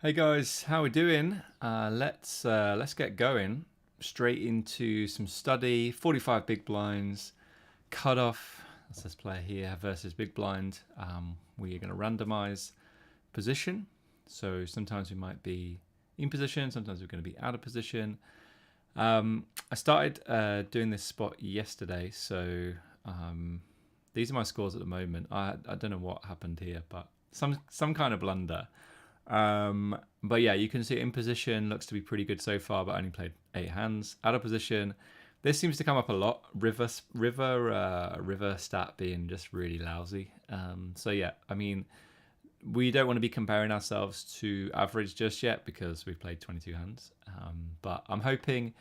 Hey guys, how we doing? Let's get going straight into some study. 45 big blinds, cutoff. That's this player here versus big blind. We are going to randomize position. So sometimes we might be in position, sometimes we're going to be out of position. I started doing this spot yesterday, so these are my scores at the moment. I don't know what happened here, but some kind of blunder. But yeah, you can see in position looks to be pretty good so far, but only played 8 hands. Out of position, this seems to come up a lot. River stat being just really lousy. So yeah, I mean, we don't want to be comparing ourselves to average just yet because we've played 22 hands. But I'm hoping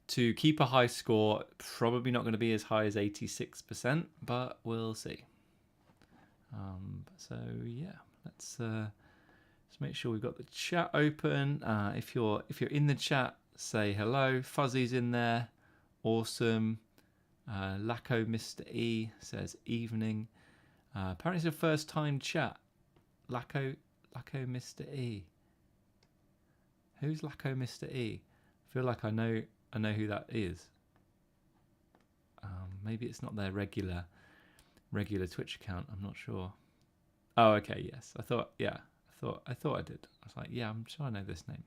to keep a high score. Probably not going to be as high as 86%, but we'll see. So yeah, let's make sure we've got the chat open. If you're in the chat, say hello. Fuzzy's in there, awesome. Laco Mr. E says evening. Apparently it's a first time chat. Laco Mr. E. Who's Laco Mr. E? I feel like I know who that is. Maybe it's not their regular Twitch account. I'm not sure. Oh, okay, yes. I thought I did. I was like, yeah, I'm sure I know this name.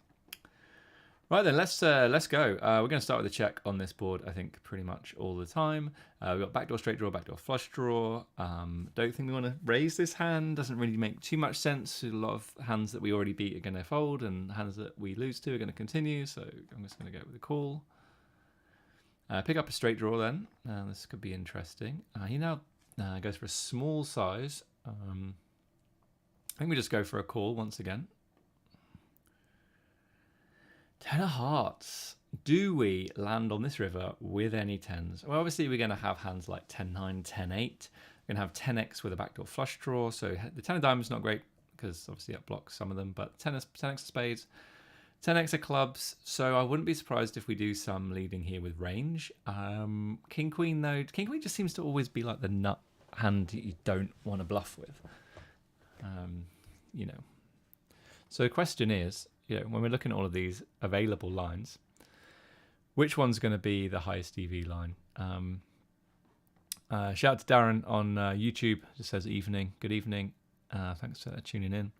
Right then, let's go. We're going to start with a check on this board. I think pretty much all the time. We've got backdoor straight draw, backdoor flush draw. Don't think we want to raise this hand. Doesn't really make too much sense. A lot of hands that we already beat are going to fold, and hands that we lose to are going to continue. So I'm just going to go with a call. Pick up a straight draw then. This could be interesting. He now goes for a small size. I think we just go for a call once again. 10 of hearts. Do we land on this river with any 10s? Well, obviously we're going to have hands like 10-9, 10-8. We're going to have 10x with a backdoor flush draw. So the 10 of diamonds is not great because obviously that blocks some of them. But 10x of spades, 10x of clubs. So I wouldn't be surprised if we do some leading here with range. King Queen though. King Queen just seems to always be like the nut hand that you don't want to bluff with. So the question is, when we're looking at all of these available lines, which one's going to be the highest EV line? Shout out to Darren on YouTube. Just says evening. Good evening. Thanks for tuning in.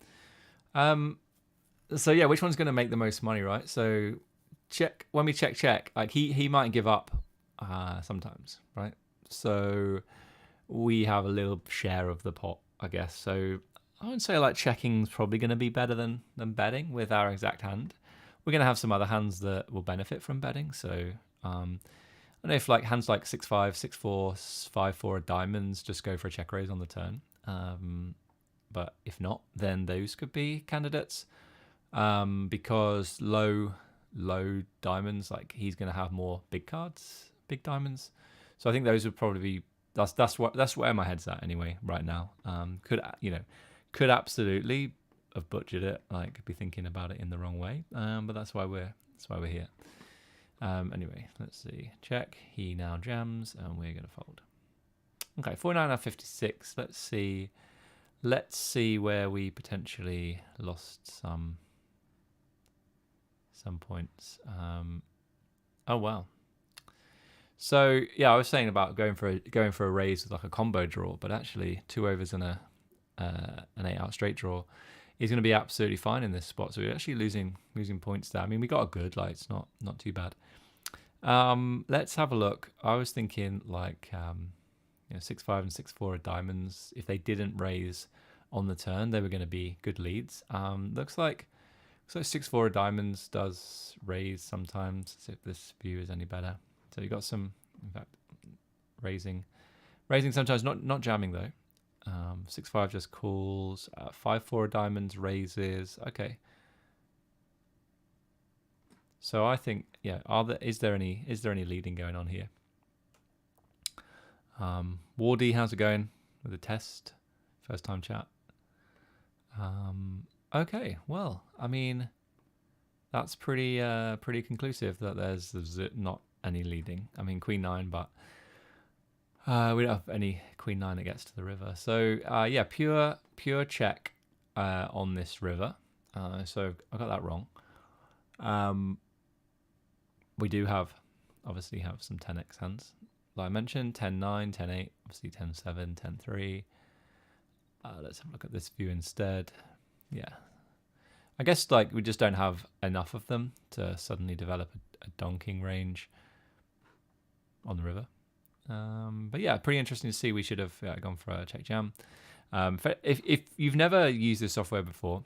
So yeah, which one's going to make the most money, right? So check when we check. Like he might give up sometimes, right? So we have a little share of the pot, I guess. So I would say like checking's probably going to be better than betting with our exact hand. We're going to have some other hands that will benefit from betting. So I don't know if like hands like 6-5, 6-4, 5-4 of diamonds just go for a check raise on the turn. But if not, then those could be candidates. Because low diamonds, like he's going to have more big cards, big diamonds. So I think those would probably be that's where my head's at anyway right now. Could absolutely have butchered it, like be thinking about it in the wrong way. But that's why we're here. Anyway, let's see. Check. He now jams, and we're gonna fold. Okay, 49 out of 56. Let's see where we potentially lost some points. Oh wow. So yeah, I was saying about going for a raise with like a combo draw, but actually 2 overs and an 8 out straight draw is going to be absolutely fine in this spot. So we're actually losing points there. I mean, we got a good, like it's not too bad. Let's have a look. I was thinking like 6-5 and 6-4 of diamonds. If they didn't raise on the turn, they were going to be good leads. Looks like 6-4 of diamonds does raise sometimes. Let's see if this view is any better. So you got some, in fact, raising sometimes, not jamming though. 6-5 just calls. 5-4 diamonds raises. Okay. So I think, yeah. Is there any leading going on here? Wardy, how's it going with the test? First time chat. Okay. Well, I mean, that's pretty conclusive that there's not any leading. I mean, Queen 9, but we don't have any Queen 9 that gets to the river. So yeah, pure check on this river. So I got that wrong. We do obviously have some 10x hands. Like I mentioned, 10-9, 10-8, obviously 10-7, 10-3. Let's have a look at this view instead. Yeah. I guess like we just don't have enough of them to suddenly develop a donking range on the river. But yeah, pretty interesting to see. We should have gone for a check jam. If you've never used this software before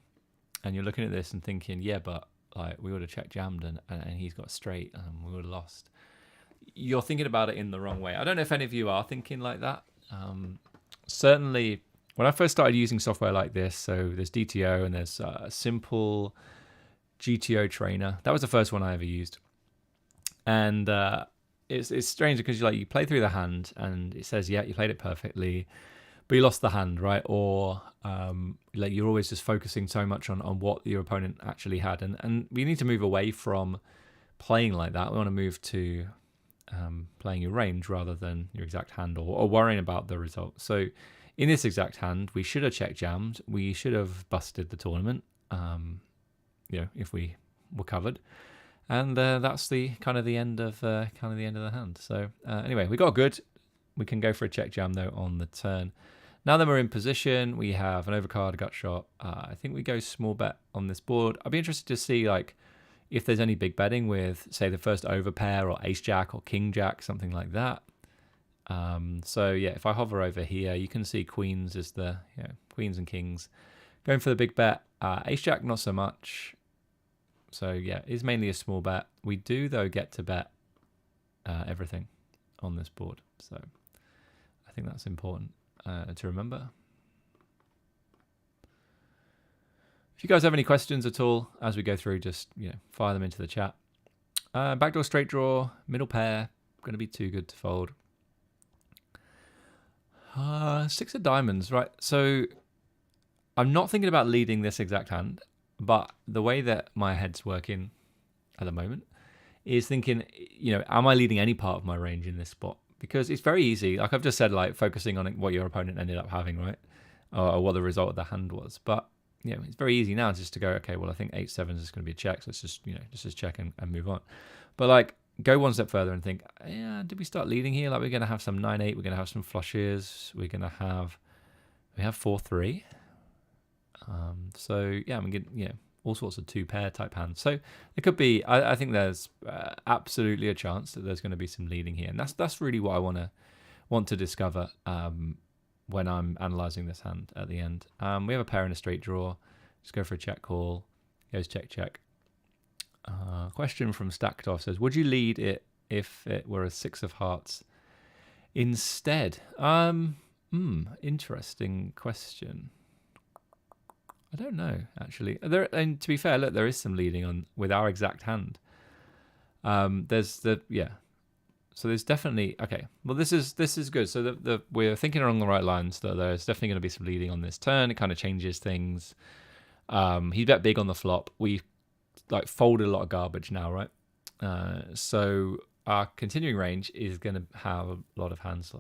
and you're looking at this and thinking, yeah, but like we would have check jammed and he's got straight and we would have lost. You're thinking about it in the wrong way. I don't know if any of you are thinking like that. Certainly, when I first started using software like this, so there's DTO and there's a simple GTO trainer. That was the first one I ever used. And it's strange because you play through the hand and it says, yeah, you played it perfectly, but you lost the hand, right? Or like you're always just focusing so much on what your opponent actually had. And we need to move away from playing like that. We want to move to playing your range rather than your exact hand or worrying about the result. So in this exact hand, we should have check jammed. We should have busted the tournament, if we were covered. And that's the kind of the end of the hand. So anyway, we got good. We can go for a check jam though on the turn. Now that we're in position, we have an overcard, a gut shot. I think we go small bet on this board. I'd be interested to see if there's any big betting with, say, the first over pair or ace jack or king jack, something like that. So yeah, if I hover over here, you can see queens is the queens and kings going for the big bet. Ace jack not so much. So yeah, it's mainly a small bet. We do though get to bet everything on this board. So I think that's important to remember. If you guys have any questions at all as we go through, just fire them into the chat. Backdoor straight draw, middle pair, going to be too good to fold. 6 of diamonds, right? So I'm not thinking about leading this exact hand, but the way that my head's working at the moment is thinking, am I leading any part of my range in this spot? Because it's very easy. Like I've just said, focusing on what your opponent ended up having, right? Or what the result of the hand was. But it's very easy now just to go, okay, well, I think 8-7 is going to be a check. So let's just check and move on. But go one step further and think, yeah, did we start leading here? We're going to have some 9-8. We're going to have some flushes. We have 4-3. So yeah, I'm getting all sorts of 2-pair type hands. So it could be. I think there's absolutely a chance that there's going to be some leading here, and that's really what I want to discover when I'm analysing this hand at the end. We have a pair and a straight draw. Just go for a check call. Goes check check. Question from Stacked Off says, would you lead it if it were a 6 of hearts instead? Interesting question. I don't know, actually. And to be fair, look, there is some leading on with our exact hand. So there's definitely okay. Well, this is good. So we're thinking along the right lines. That there's definitely going to be some leading on this turn. It kind of changes things. He bet big on the flop. We folded a lot of garbage now, right? So our continuing range is going to have a lot of hands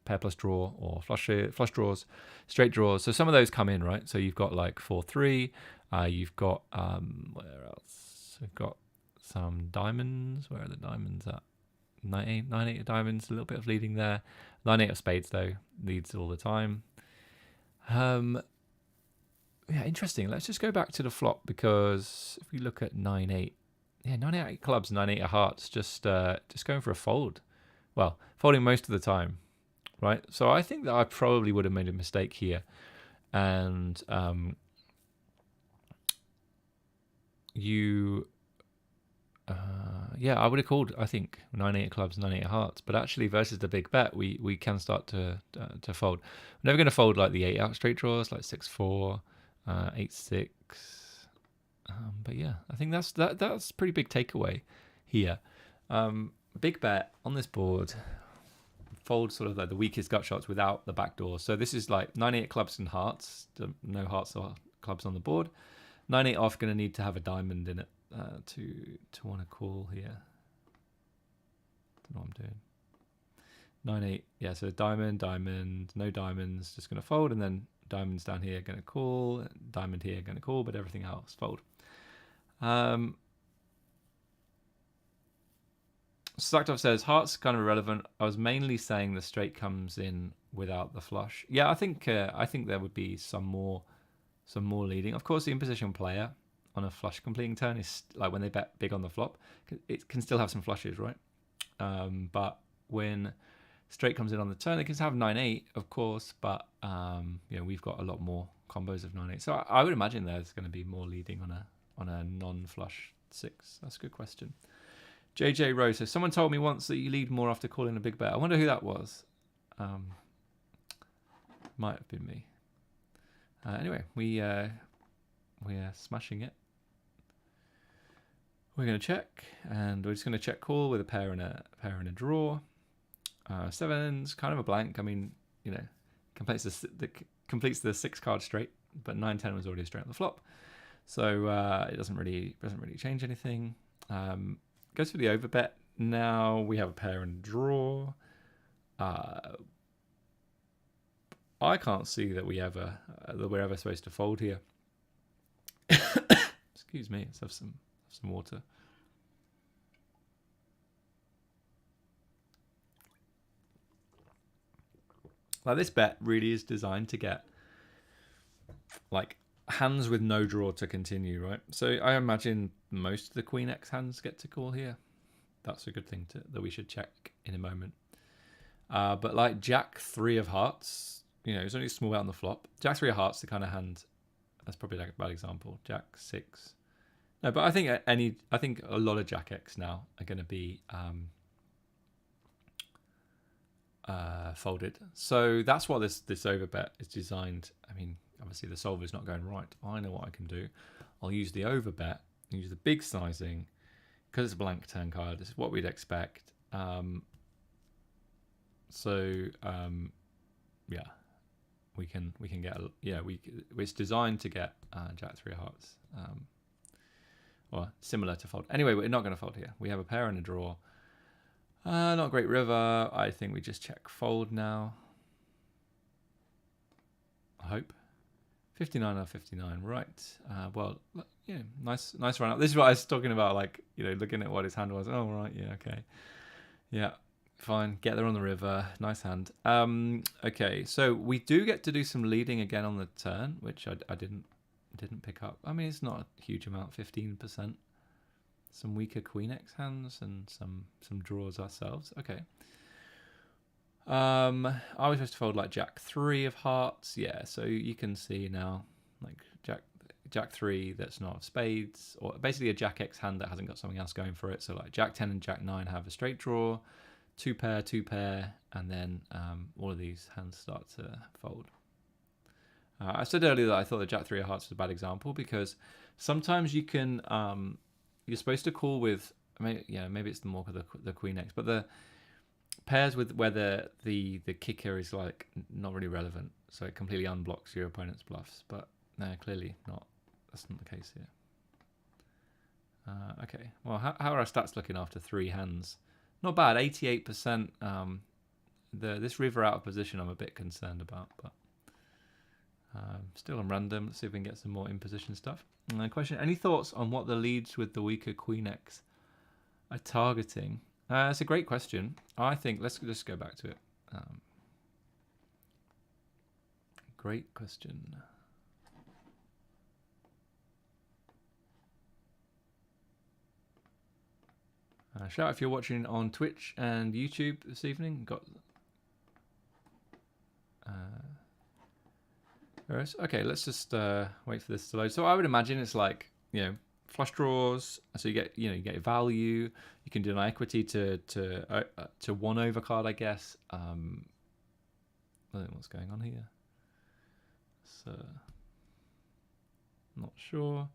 pair plus draw or flush draws, straight draws. So some of those come in, right? So you've got 4-3. You've got where else? We've got some diamonds. Where are the diamonds at? 9-8 of diamonds. A little bit of leading there. 9-8 of spades though leads all the time. Yeah, interesting. Let's just go back to the flop because if we look at 9-8, 9-8 clubs, 9-8 of hearts, just going for a fold. Well, folding most of the time, right? So I think that I probably would have made a mistake here. And I would have called, I think, 9-8 clubs, 9-8 hearts. But actually, versus the big bet, we can start to fold. We're never going to fold the 8 out straight draws, 6-4, 8-6. But yeah, I think that's pretty big takeaway here. Big bet on this board, fold sort of the weakest gut shots without the back door. So this is 9-8 clubs and hearts, no hearts or clubs on the board. 9-8 off, going to need to have a diamond in it to want to call here. Don't know what I'm doing. 9-8, yeah, so diamond, no diamonds, just going to fold, and then Diamonds down here going to call. Diamond here going to call, but everything else fold. Slacktoff says hearts kind of irrelevant. I was mainly saying the straight comes in without the flush. Yeah, I think there would be some more leading. Of course, the imposition player on a flush completing turn is like when they bet big on the flop. It can still have some flushes, right? But when straight comes in on the turn, it can have 9-8, of course, but we've got a lot more combos of 9-8. So I would imagine there's going to be more leading on a non-flush 6. That's a good question. JJ Rose says, someone told me once that you lead more after calling a big bet. I wonder who that was. Might have been me. Anyway, we are smashing it. We're going to check, and we're just going to check call with a pair and a draw. 7's kind of a blank. I mean, completes the 6 card straight, but 9-10 was already straight on the flop, so it doesn't really change anything. Goes for the overbet. Now we have a pair and a draw. I can't see that we're ever supposed to fold here. Excuse me. Let's have some water. Like, this bet really is designed to get like hands with no draw to continue, right? So I imagine most of the Queen X hands get to call here. That's a good thing that we should check in a moment. But like Jack 3 of hearts, it's only a small bet on the flop. Jack 3 of hearts, the kind of hand. That's probably like a bad example. Jack 6. No, but I think a lot of Jack X now are going to be folded. So that's what this overbet is designed. I mean, obviously the solver's not going right. I know what I can do. I'll use the overbet, use the big sizing, because it's a blank turn card. This is what we'd expect. We can get it's designed to get Jack 3 of hearts, or similar to fold. Anyway, we're not going to fold here. We have a pair and a draw. Not great river. I think we just check fold now. I hope. 59 out of 59, right. Nice run up. This is what I was talking about, like, looking at what his hand was. Oh, right, yeah, okay. Yeah, fine. Get there on the river. Nice hand. Okay, so we do get to do some leading again on the turn, which I didn't pick up. I mean, it's not a huge amount, 15%. Some weaker Queen X hands and some draws ourselves. Okay. I was supposed to fold like Jack 3 of hearts. Yeah, so you can see now, like Jack 3 that's not of spades, or basically a Jack X hand that hasn't got something else going for it. So like Jack 10 and Jack 9 have a straight draw, 2 pair, and then all of these hands start to fold. I said earlier that I thought the Jack 3 of hearts was a bad example because sometimes you can you're supposed to call with maybe it's more the Queen X, but the pairs with where the kicker is like not really relevant, so it completely unblocks your opponent's bluffs. But no, clearly not. That's not the case here. Okay, well, how are our stats looking after 3 hands? Not bad, 88%. This river out of position I'm a bit concerned about, but still on random. Let's see if we can get some more in position stuff. Question: any thoughts on what the leads with the weaker Queen X are targeting? It's a great question. I think let's just go back to it. Great question. Shout out if you're watching on Twitch and YouTube this evening. Okay, let's just wait for this to load. So I would imagine it's like, flush draws. So you get value. You can deny equity to 1 overcard, I guess. I don't know what's going on here. So not sure.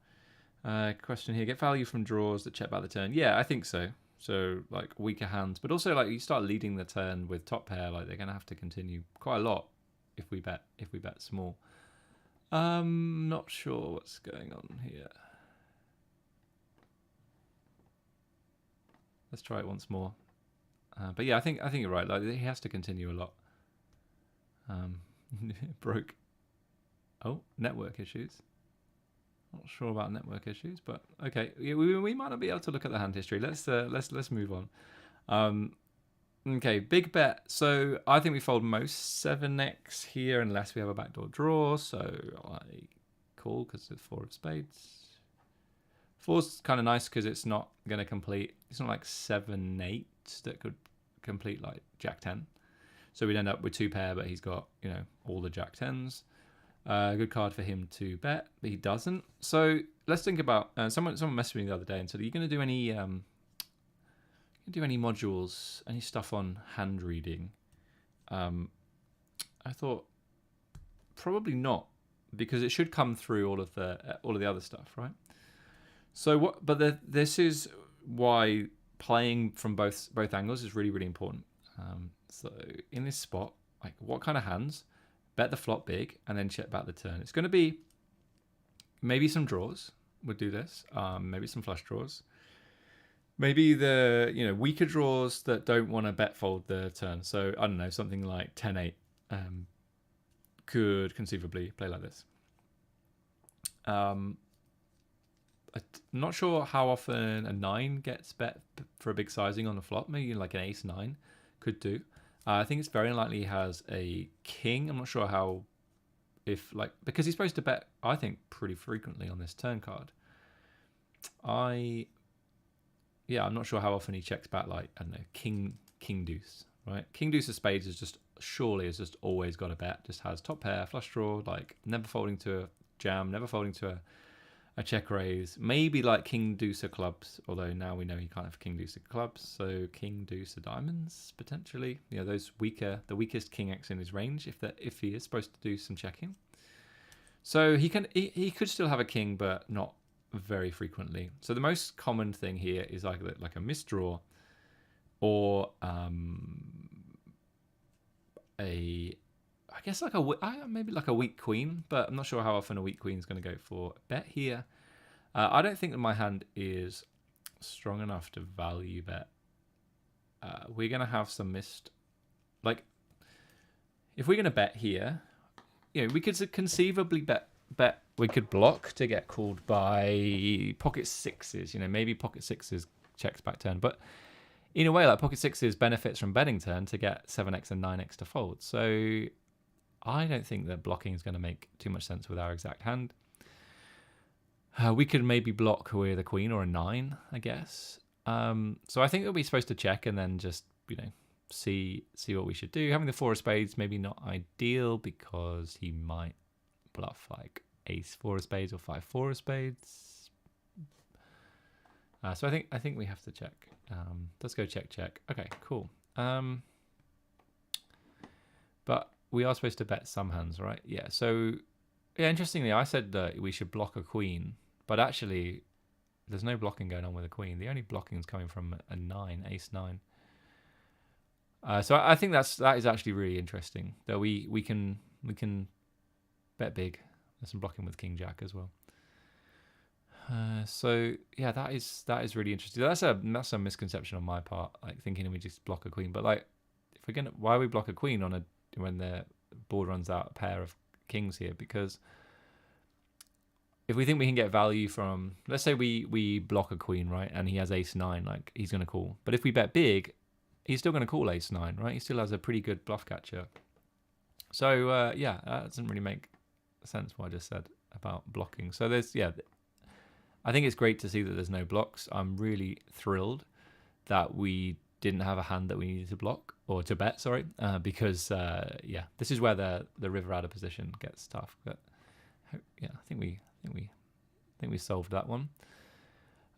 Question here: get value from draws that check back the turn. Yeah, I think so. So like weaker hands, but also like you start leading the turn with top pair, like they're gonna have to continue quite a lot if we bet small. Not sure what's going on here. Let's try it once more. But yeah, I think you're right. Like he has to continue a lot. Broke. Oh, network issues. Not sure about network issues, but okay. We might not be able to look at the hand history. Let's move on. Okay, big bet. So I think we fold most 7x here unless we have a backdoor draw. So I call because it's 4 of spades. 4's kind of nice because it's not going to complete. It's not like 7-8 that could complete like Jack 10. So we'd end up with 2 pair, but he's got, you know, all the Jack 10s. Good card for him to bet, but he doesn't. So let's think about someone messaged me the other day and said, "Are you going to do any modules, any stuff on hand reading?" I thought probably not, because it should come through all of the other stuff, right? So what? But this is why playing from both angles is really, really important. So in this spot, like, what kind of hands? Bet the flop big and then check back the turn. It's going to be maybe some draws would do this. Maybe some flush draws. Maybe the weaker draws that don't want to bet fold the turn. So I don't know, something like 10-8 could conceivably play like this. I'm not sure how often a 9 gets bet for a big sizing on the flop. Maybe like an ace 9 could do. I think it's very unlikely he has a king. I'm not sure how, because he's supposed to bet, I think, pretty frequently on this turn card. I'm not sure how often he checks back, like, I don't know, king deuce, right? King deuce of spades is just always got a bet. Just has top pair, flush draw, like never folding to a jam, never folding to a check raise. Maybe like king deuce of clubs, although now we know he can't have king deuce of clubs. So king deuce of diamonds potentially. Those the weakest king X in his range if he is supposed to do some checking. So he could still have a king, but not very frequently. So the most common thing here is like a misdraw, or I guess maybe like a weak queen, but I'm not sure how often a weak queen is going to go for a bet here. I don't think that my hand is strong enough to value bet. We're going to have some missed, like, if we're going to bet here, we could conceivably bet. We could block to get called by pocket sixes. Maybe pocket sixes checks back turn, but in a way, like, pocket sixes benefits from betting turn to get 7x and 9x to fold. So I don't think that blocking is going to make too much sense with our exact hand. We could maybe block with a queen or a 9, I guess. So I think that we're supposed to check and then just, see what we should do. Having the 4 of spades, maybe not ideal, because he might bluff like ace 4 of spades or 5-4 of spades. So I think we have to check. Let's go check. Okay, cool. But we are supposed to bet some hands, right? Yeah. So yeah, interestingly, I said that we should block a queen, but actually, there's no blocking going on with a queen. The only blocking is coming from a 9, ace 9. So I think that is actually really interesting, that we can bet big. There's some blocking with king jack as well. So yeah, that is really interesting. That's a misconception on my part, like thinking we just block a queen. But like, why we block a queen when the board runs out a pair of kings here? Because if we think we can get value from, let's say we block a queen, right, and he has ace 9, like, he's going to call. But if we bet big, he's still going to call ace 9, right? He still has a pretty good bluff catcher. So yeah, that doesn't really make sense what I just said about blocking. So I think it's great to see that there's no blocks. I'm really thrilled that we didn't have a hand that we needed to block, or to bet, sorry, because this is where the river out of position gets tough. But yeah, I think we solved that one.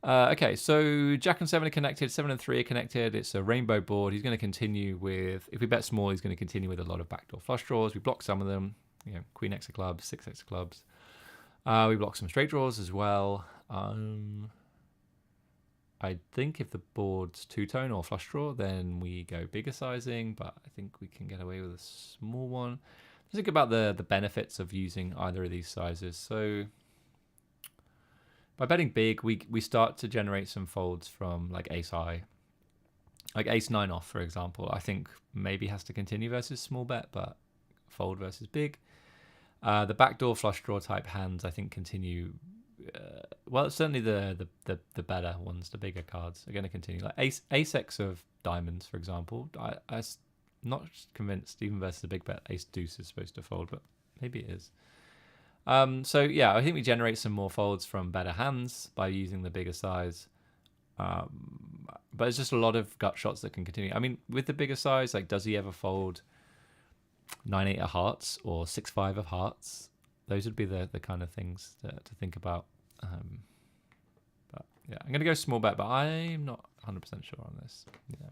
Okay, so Jack and 7 are connected, 7 and 3 are connected. It's a rainbow board. He's going to continue with, if we bet small, he's going to continue with a lot of backdoor flush draws. We block some of them, Queen X of clubs, 6X of clubs. We block some straight draws as well. I think if the board's two-tone or flush draw, then we go bigger sizing, but I think we can get away with a small one. Let's think about the benefits of using either of these sizes. So by betting big, we start to generate some folds from like ace high, like ace 9 off, for example. I think maybe has to continue versus small bet, but fold versus big. The backdoor flush draw type hands, I think, continue. Well, certainly the better ones, the bigger cards, are going to continue. Like ace X of diamonds, for example. I'm not convinced, even versus the big bet, ace deuce is supposed to fold, but maybe it is. So yeah, I think we generate some more folds from better hands by using the bigger size. But it's just a lot of gut shots that can continue. I mean, with the bigger size, like, does he ever fold 9-8 of hearts or 6-5 of hearts? Those would be the kind of things to think about. But yeah, I'm gonna go small bet, but I'm not 100% sure on this. Yeah.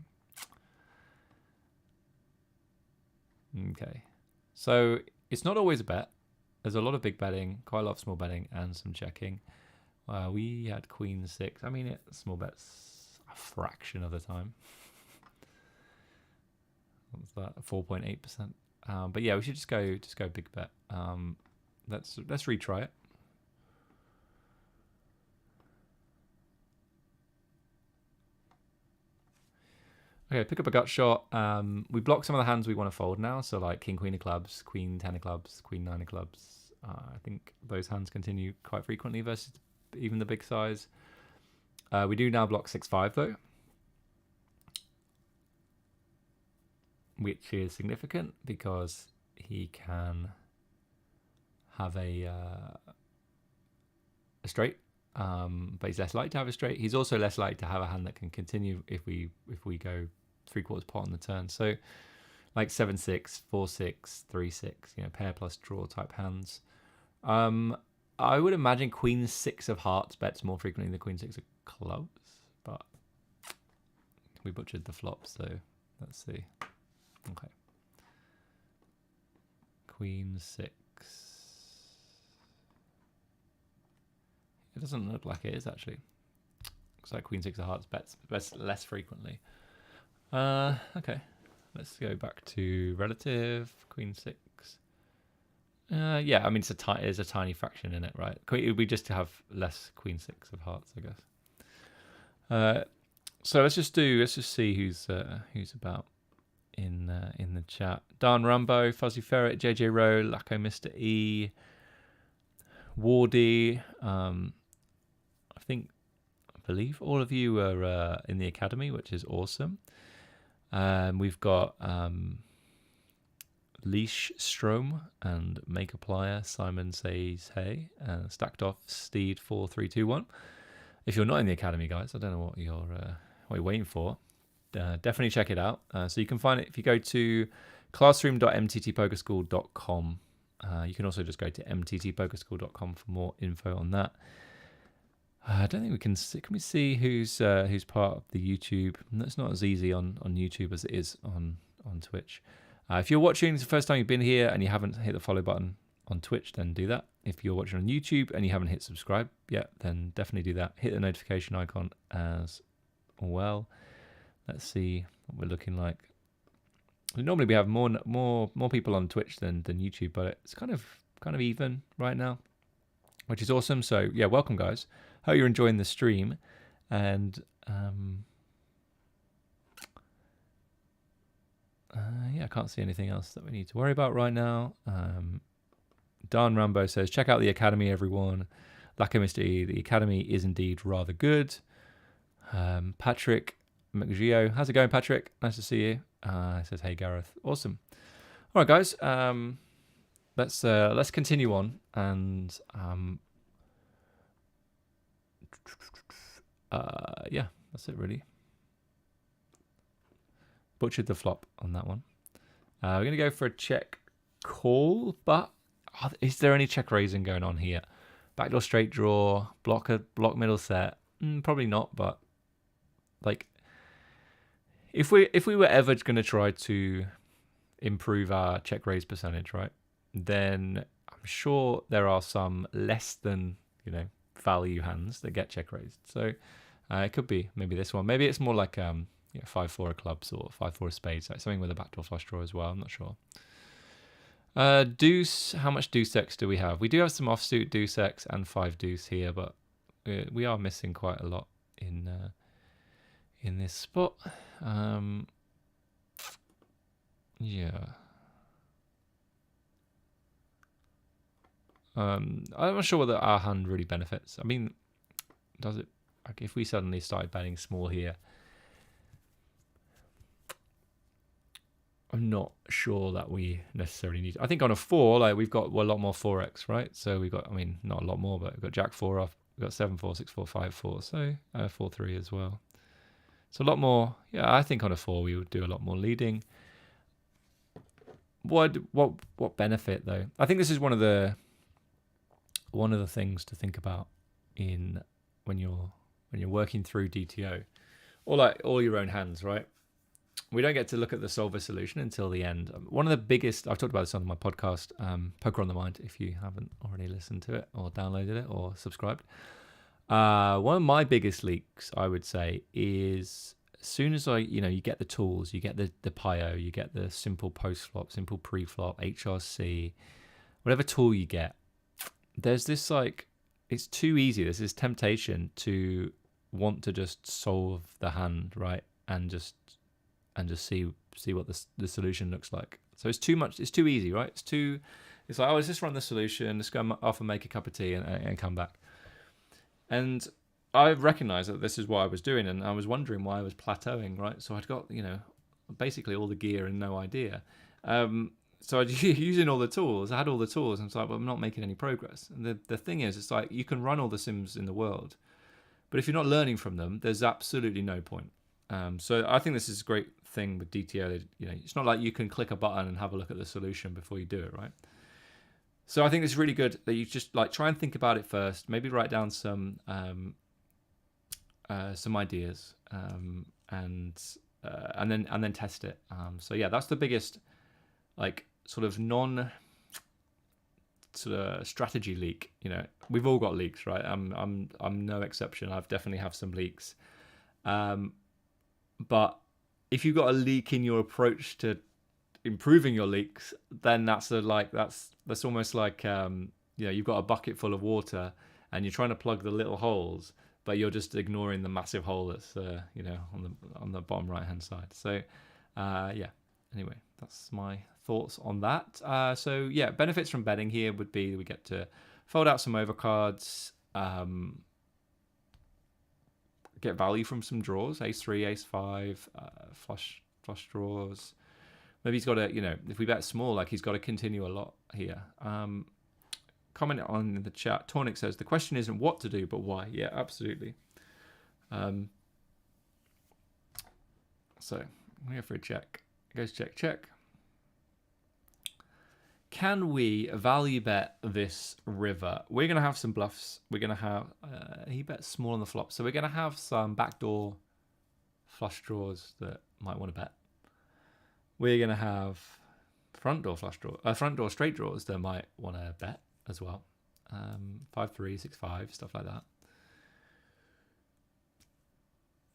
Okay, so it's not always a bet. There's a lot of big betting, quite a lot of small betting, and some checking. We had queen 6. I mean, small bets a fraction of the time. What's that? 4.8%. But yeah, we should just go big bet. Let's retry it. Okay, pick up a gut shot. We block some of the hands we want to fold now. So like king, queen of clubs, queen, 10 of clubs, queen, 9 of clubs. I think those hands continue quite frequently versus even the big size. We do now block 6-5 though, which is significant because he can have a straight, but he's less likely to have a straight. He's also less likely to have a hand that can continue if we go 3/4 pot on the turn. So like 7-6, 4-6, 3-6, pair plus draw type hands. I would imagine queen 6 of hearts bets more frequently than queen 6 of clubs, but we butchered the flop, so let's see. Okay. Queen 6. It doesn't look like it is, actually. Looks like queen 6 of hearts bets less frequently. Okay. Let's go back to relative. Queen 6. Yeah, I mean, it's a tiny fraction in it, right? We just have less queen 6 of hearts, I guess. So let's just see who's about in the chat. Dan Rambo, Fuzzy Ferret, JJ Rowe, Lacko Mr. E, Wardy. I believe all of you are in the academy, which is awesome. We've got Leash Strom and Make a Plier. Simon says hey. Stacked off Steed 4321. If you're not in the academy, guys, I don't know what you're waiting for. Definitely check it out. So you can find it if you go to classroom.mttpokerschool.com. You can also just go to mttpokerschool.com for more info on that. I don't think we can see. Can we see who's part of the YouTube? That's not as easy on YouTube as it is on Twitch. If you're watching, it's the first time you've been here and you haven't hit the follow button on Twitch, then do that. If you're watching on YouTube and you haven't hit subscribe yet, then definitely do that. Hit the notification icon as well. Let's see what we're looking like. Normally we have more people on Twitch than YouTube, but it's kind of even right now, which is awesome. So yeah, welcome guys. Hope you're enjoying the stream, and yeah, I can't see anything else that we need to worry about right now. Dan Rambo says, check out the Academy, everyone. Lacko Mr. E, the Academy is indeed rather good. Patrick McGeo, how's it going, Patrick? Nice to see you. He says, hey, Gareth. Awesome. All right, guys. Let's continue on, and yeah, that's it really. Butchered the flop on that one. We're gonna go for a check call, but is there any check raising going on here? Backdoor straight draw, block middle set. Probably not, but like if we were ever going to try to improve our check raise percentage, right, then I'm sure there are some less than value hands that get check raised. So it could be maybe this one. Maybe it's more like 5-4 of clubs or 5-4 of spades, like something with a backdoor flush draw as well. I'm not sure. Deuce, how much deuce X do we have? We do have some offsuit deuce X and 5 deuce here, but we are missing quite a lot in this spot. Yeah. I'm not sure whether our hand really benefits. I mean, does it? Like if we suddenly started betting small here, I'm not sure that we necessarily need. I think on a 4, like we've got a lot more 4x, right? So we've got, I mean, not a lot more, but we've got Jack 4 off. We've got 7-4, 6-4, 5-4, so 4-3 as well. So a lot more. Yeah, I think on a 4 we would do a lot more leading. What benefit though? I think this is one of the things to think about in when you're working through DTO, or like all your own hands, right? We don't get to look at the solver solution until the end. One of the biggest, I've talked about this on my podcast, Poker on the Mind, if you haven't already listened to it or downloaded it or subscribed. One of my biggest leaks, I would say, is as soon as you get the tools, you get the PIO, you get the simple post-flop, simple pre-flop, HRC, whatever tool you get, there's this it's too easy. There's this temptation to want to just solve the hand, right? And just see what the solution looks like. So it's too much. It's too easy, right? It's like, oh, let's just run the solution. Let's go off and make a cup of tea and come back. And I recognized that this is what I was doing, and I was wondering why I was plateauing, right? So I'd got basically all the gear and no idea. So I was using all the tools. I had all the tools, and it's like, well, I'm not making any progress. And the thing is, it's like you can run all the sims in the world, but if you're not learning from them, there's absolutely no point. So I think this is a great thing with DTO. It's not like you can click a button and have a look at the solution before you do it, right? So I think it's really good that you just try and think about it first. Maybe write down some ideas, and then test it. So yeah, that's the biggest sort of strategy leak. We've all got leaks, right? I'm no exception. I've definitely have some leaks. But if you've got a leak in your approach to improving your leaks, then that's almost like you've got a bucket full of water and you're trying to plug the little holes, but you're just ignoring the massive hole that's on the bottom right hand side. So anyway, that's my thoughts on that. So yeah, benefits from betting here would be we get to fold out some overcards, get value from some draws, ace-3, ace-5, flush draws. Maybe he's got to, if we bet small, he's got to continue a lot here. Comment on in the chat. Tornik says, the question isn't what to do, but why. Yeah, absolutely. So we go for a check. It goes check. Can we value bet this river? We're going to have some bluffs. We're going to have, he bets small on the flop. So we're going to have some backdoor flush draws that might want to bet. We're going to have front door straight draws that might want to bet as well. 5-3, 6-5, stuff like that.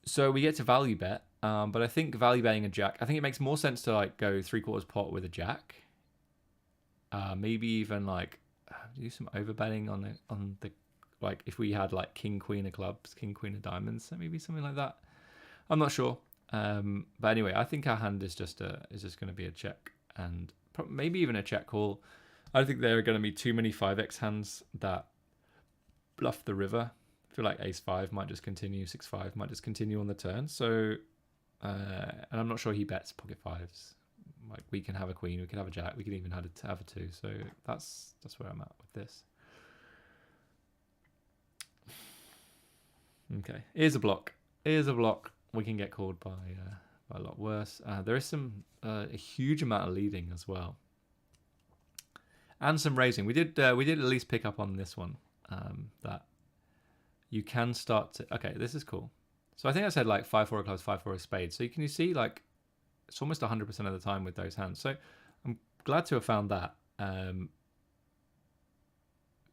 So we get to value bet, but I think value betting a jack, I think it makes more sense to go 3/4 pot with a jack. Maybe even do some overbetting on the if we had king queen of clubs, king queen of diamonds, so maybe something like that. I'm not sure. But anyway, I think our hand is just going to be a check, and maybe even a check call. I think there are going to be too many 5x hands that bluff the river. I feel like ace-5 might just continue, 6-5 might just continue on the turn. So, and I'm not sure he bets pocket fives. We can have a queen, we can have a jack, we can even have a 2. So that's where I'm at with this. Okay, here's a block. We can get called by a lot worse. There is a huge amount of leading as well, and some raising. We did at least pick up on this one, that you can start to. Okay, this is cool. So I think I said 5-4 of clubs, 5-4 of spades. So you see it's almost 100% of the time with those hands. So I'm glad to have found that.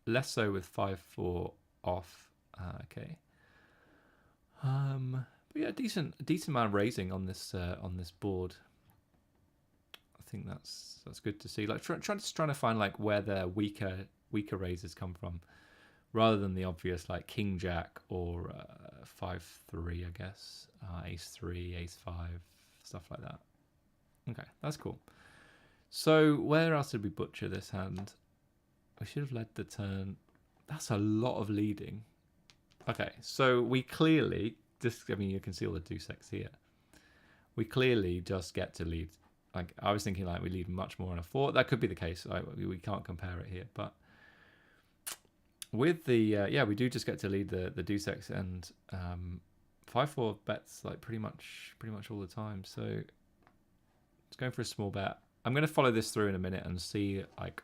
Less so with 5-4 off. Okay. But yeah, decent amount of raising on this board. I think that's good to see. Trying to find where the weaker raises come from, rather than the obvious king jack or 5-3, I guess, ace-3, ace-5, stuff like that. Okay, that's cool. So where else did we butcher this hand? we should have led the turn. That's a lot of leading. Okay, so we clearly, I mean, you can see all the deuce X here. We clearly just get to lead. Like, I was thinking like we lead much more on a 4. That could be the case. We can't compare it here, but with the yeah, we do just get to lead the deuce X, and 5-4 bets like pretty much all the time. So it's going for a small bet. I'm going to follow this through in a minute and see, like,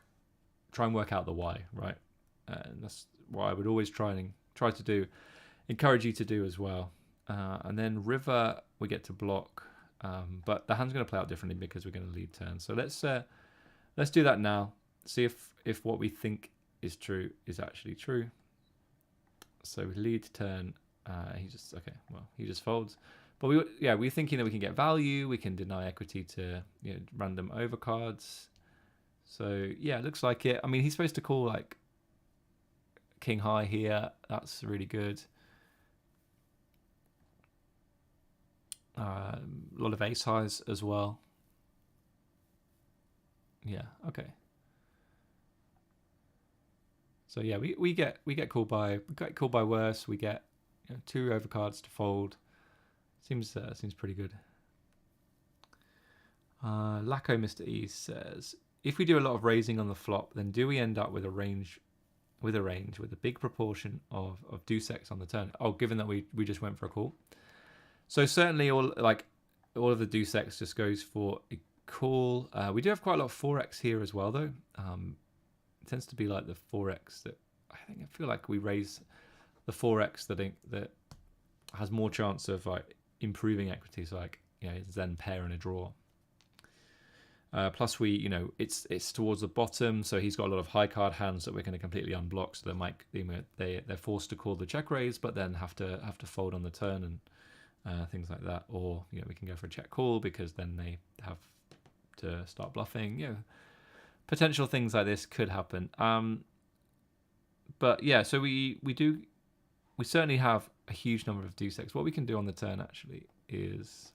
try and work out the why, right? And that's what I would always try to do, encourage you to do as well. And then river, we get to block, but the hand's going to play out differently because we're going to lead turn. So let's do that now. See if what we think is true is actually true. So we lead turn. He just folds. But we're thinking that we can get value. We can deny equity to random overcards. So yeah, it looks like it. I mean, he's supposed to call like king high here. That's really good. A lot of ace highs as well. Yeah, okay. So yeah, we get called by worse. We get 2 overcards to fold. Seems pretty good. Laco Mr. E says, if we do a lot of raising on the flop, then do we end up with a range with a big proportion of deuce X on the turn? Oh, given that we just went for a call. So certainly all of the deuce X just goes for a call. We do have quite a lot of 4X here as well, though. It tends to be like the 4X that I feel like we raise the 4X that has more chance of like improving equity. So like Zen pair and a draw. Plus it's towards the bottom, so he's got a lot of high card hands that we're going to completely unblock. So they're forced to call the check raise, but then have to fold on the turn and things like that. Or we can go for a check call because then they have to start bluffing. Potential things like this could happen. But yeah, so we certainly have a huge number of deuce X. What we can do on the turn actually is,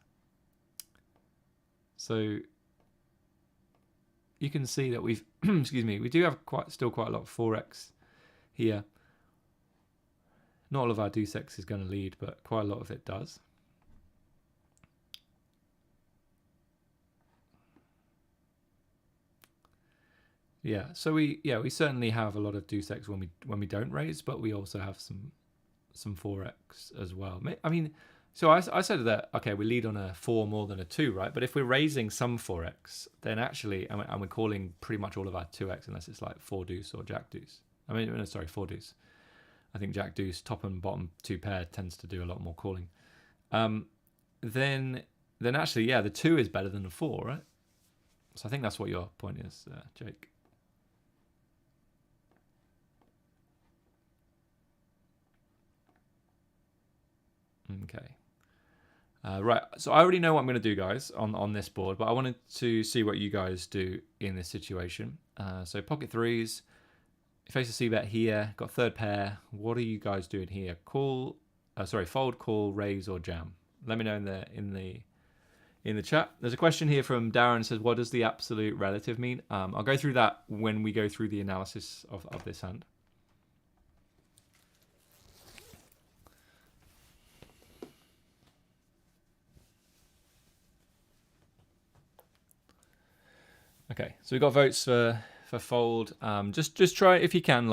so you can see that we've we do have still quite a lot of 4X here. Not all of our deuce X is going to lead, but quite a lot of it does. Yeah, so we certainly have a lot of deuce X when we don't raise, but we also have some 4X as well. I mean, so I said that, okay, we lead on a 4 more than a 2, right? But if we're raising some 4X, then actually, and we're calling pretty much all of our 2X unless it's like 4 deuce or jack deuce. I mean, sorry, 4 deuce. I think jack deuce, top and bottom 2 pair tends to do a lot more calling. Then actually, yeah, the 2 is better than the 4, right? So I think that's what your point is, Jake. Okay. Right, so I already know what I'm going to do, guys, on this board, but I wanted to see what you guys do in this situation. So pocket threes, face a c-bet here, got third pair. What are you guys doing here? Fold, call, raise, or jam? Let me know in the chat. There's a question here from Darren. It says, what does the absolute relative mean? I'll go through that when we go through the analysis of this hand. Okay, so we've got votes for fold. Just try, if you can,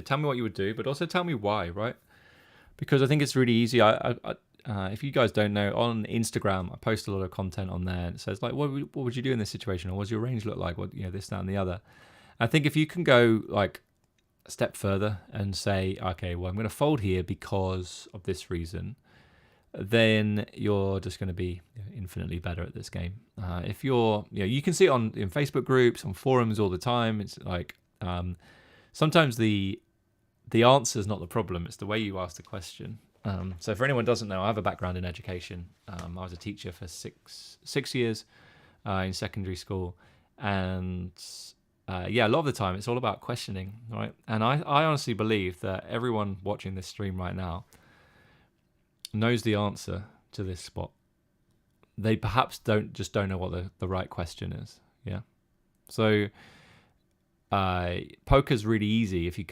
tell me what you would do, but also tell me why, right? Because I think it's really easy. If you guys don't know, on Instagram, I post a lot of content on there, and it says, like, what would you do in this situation? Or what does your range look like? What, this, that, and the other. I think if you can go, like, a step further and say, okay, well, I'm going to fold here because of this reason, then you're just going to be infinitely better at this game. If you're, you can see it in Facebook groups, on forums all the time. It's like sometimes the answer is not the problem; it's the way you ask the question. So for anyone who doesn't know, I have a background in education. I was a teacher for six years in secondary school, and a lot of the time it's all about questioning, right? And I honestly believe that everyone watching this stream right now knows the answer to this spot. They perhaps don't know what the right question is. Yeah. So poker's really easy if you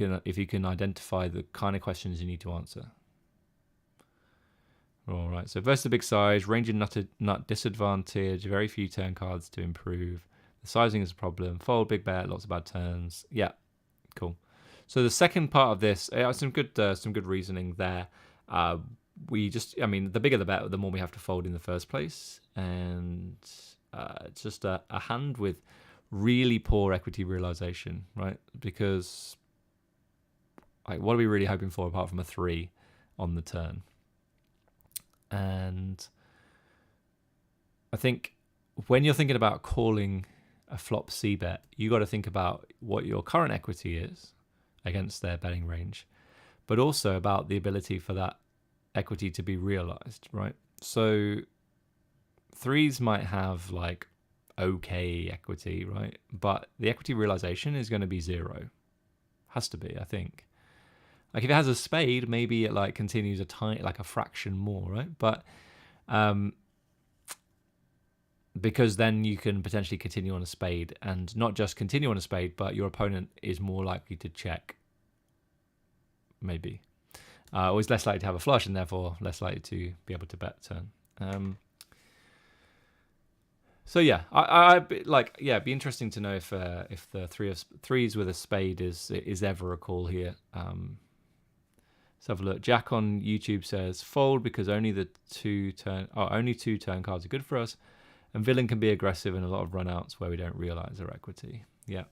can identify the kind of questions you need to answer. All right, so versus the big size, range and nut disadvantage, very few turn cards to improve. The sizing is a problem. Fold, big bet, lots of bad turns. Yeah, cool. So the second part of this, some good reasoning there. The bigger the bet, the more we have to fold in the first place, and it's just a hand with really poor equity realization, right? Because what are we really hoping for apart from a 3 on the turn? And I think when you're thinking about calling a flop C bet, you got to think about what your current equity is against their betting range, but also about the ability for that equity to be realized, right? So 3s might have like okay equity, right? But the equity realization is going to be 0. Has to be, I think. Like if it has a spade, maybe it like continues a fraction more, right? But because then you can potentially continue on a spade, and not just continue on a spade, but your opponent is more likely to check, maybe, or is less likely to have a flush, and therefore less likely to be able to bet turn. So yeah, it'd be interesting to know if the 3s with a spade is ever a call here. Let's have a look. Jack on YouTube says fold because only 2 turn cards are good for us, and villain can be aggressive in a lot of runouts where we don't realize our equity. Yeah.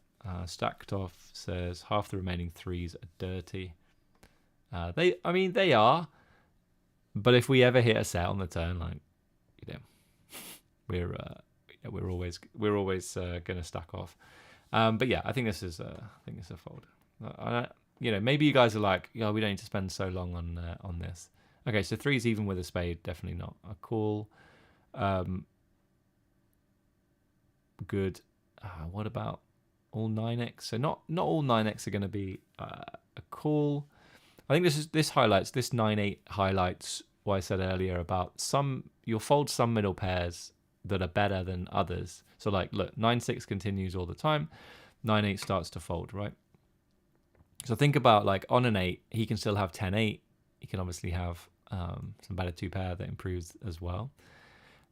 Stacked off says half the remaining 3s are dirty. They are, but if we ever hit a set on the turn, we're always going to stack off. But yeah, I think this is a fold. Maybe you guys are like, we don't need to spend so long on this. Okay, so 3s even with a spade, definitely not a call. Good. What about all 9x? So not all 9x are going to be a call. I think this 9-8 highlights what I said earlier about you'll fold some middle pairs that are better than others. So like, look, 9-6 continues all the time. 9-8 starts to fold, right? So think about like on an 8, he can still have 10-8. He can obviously have some better 2 pair that improves as well.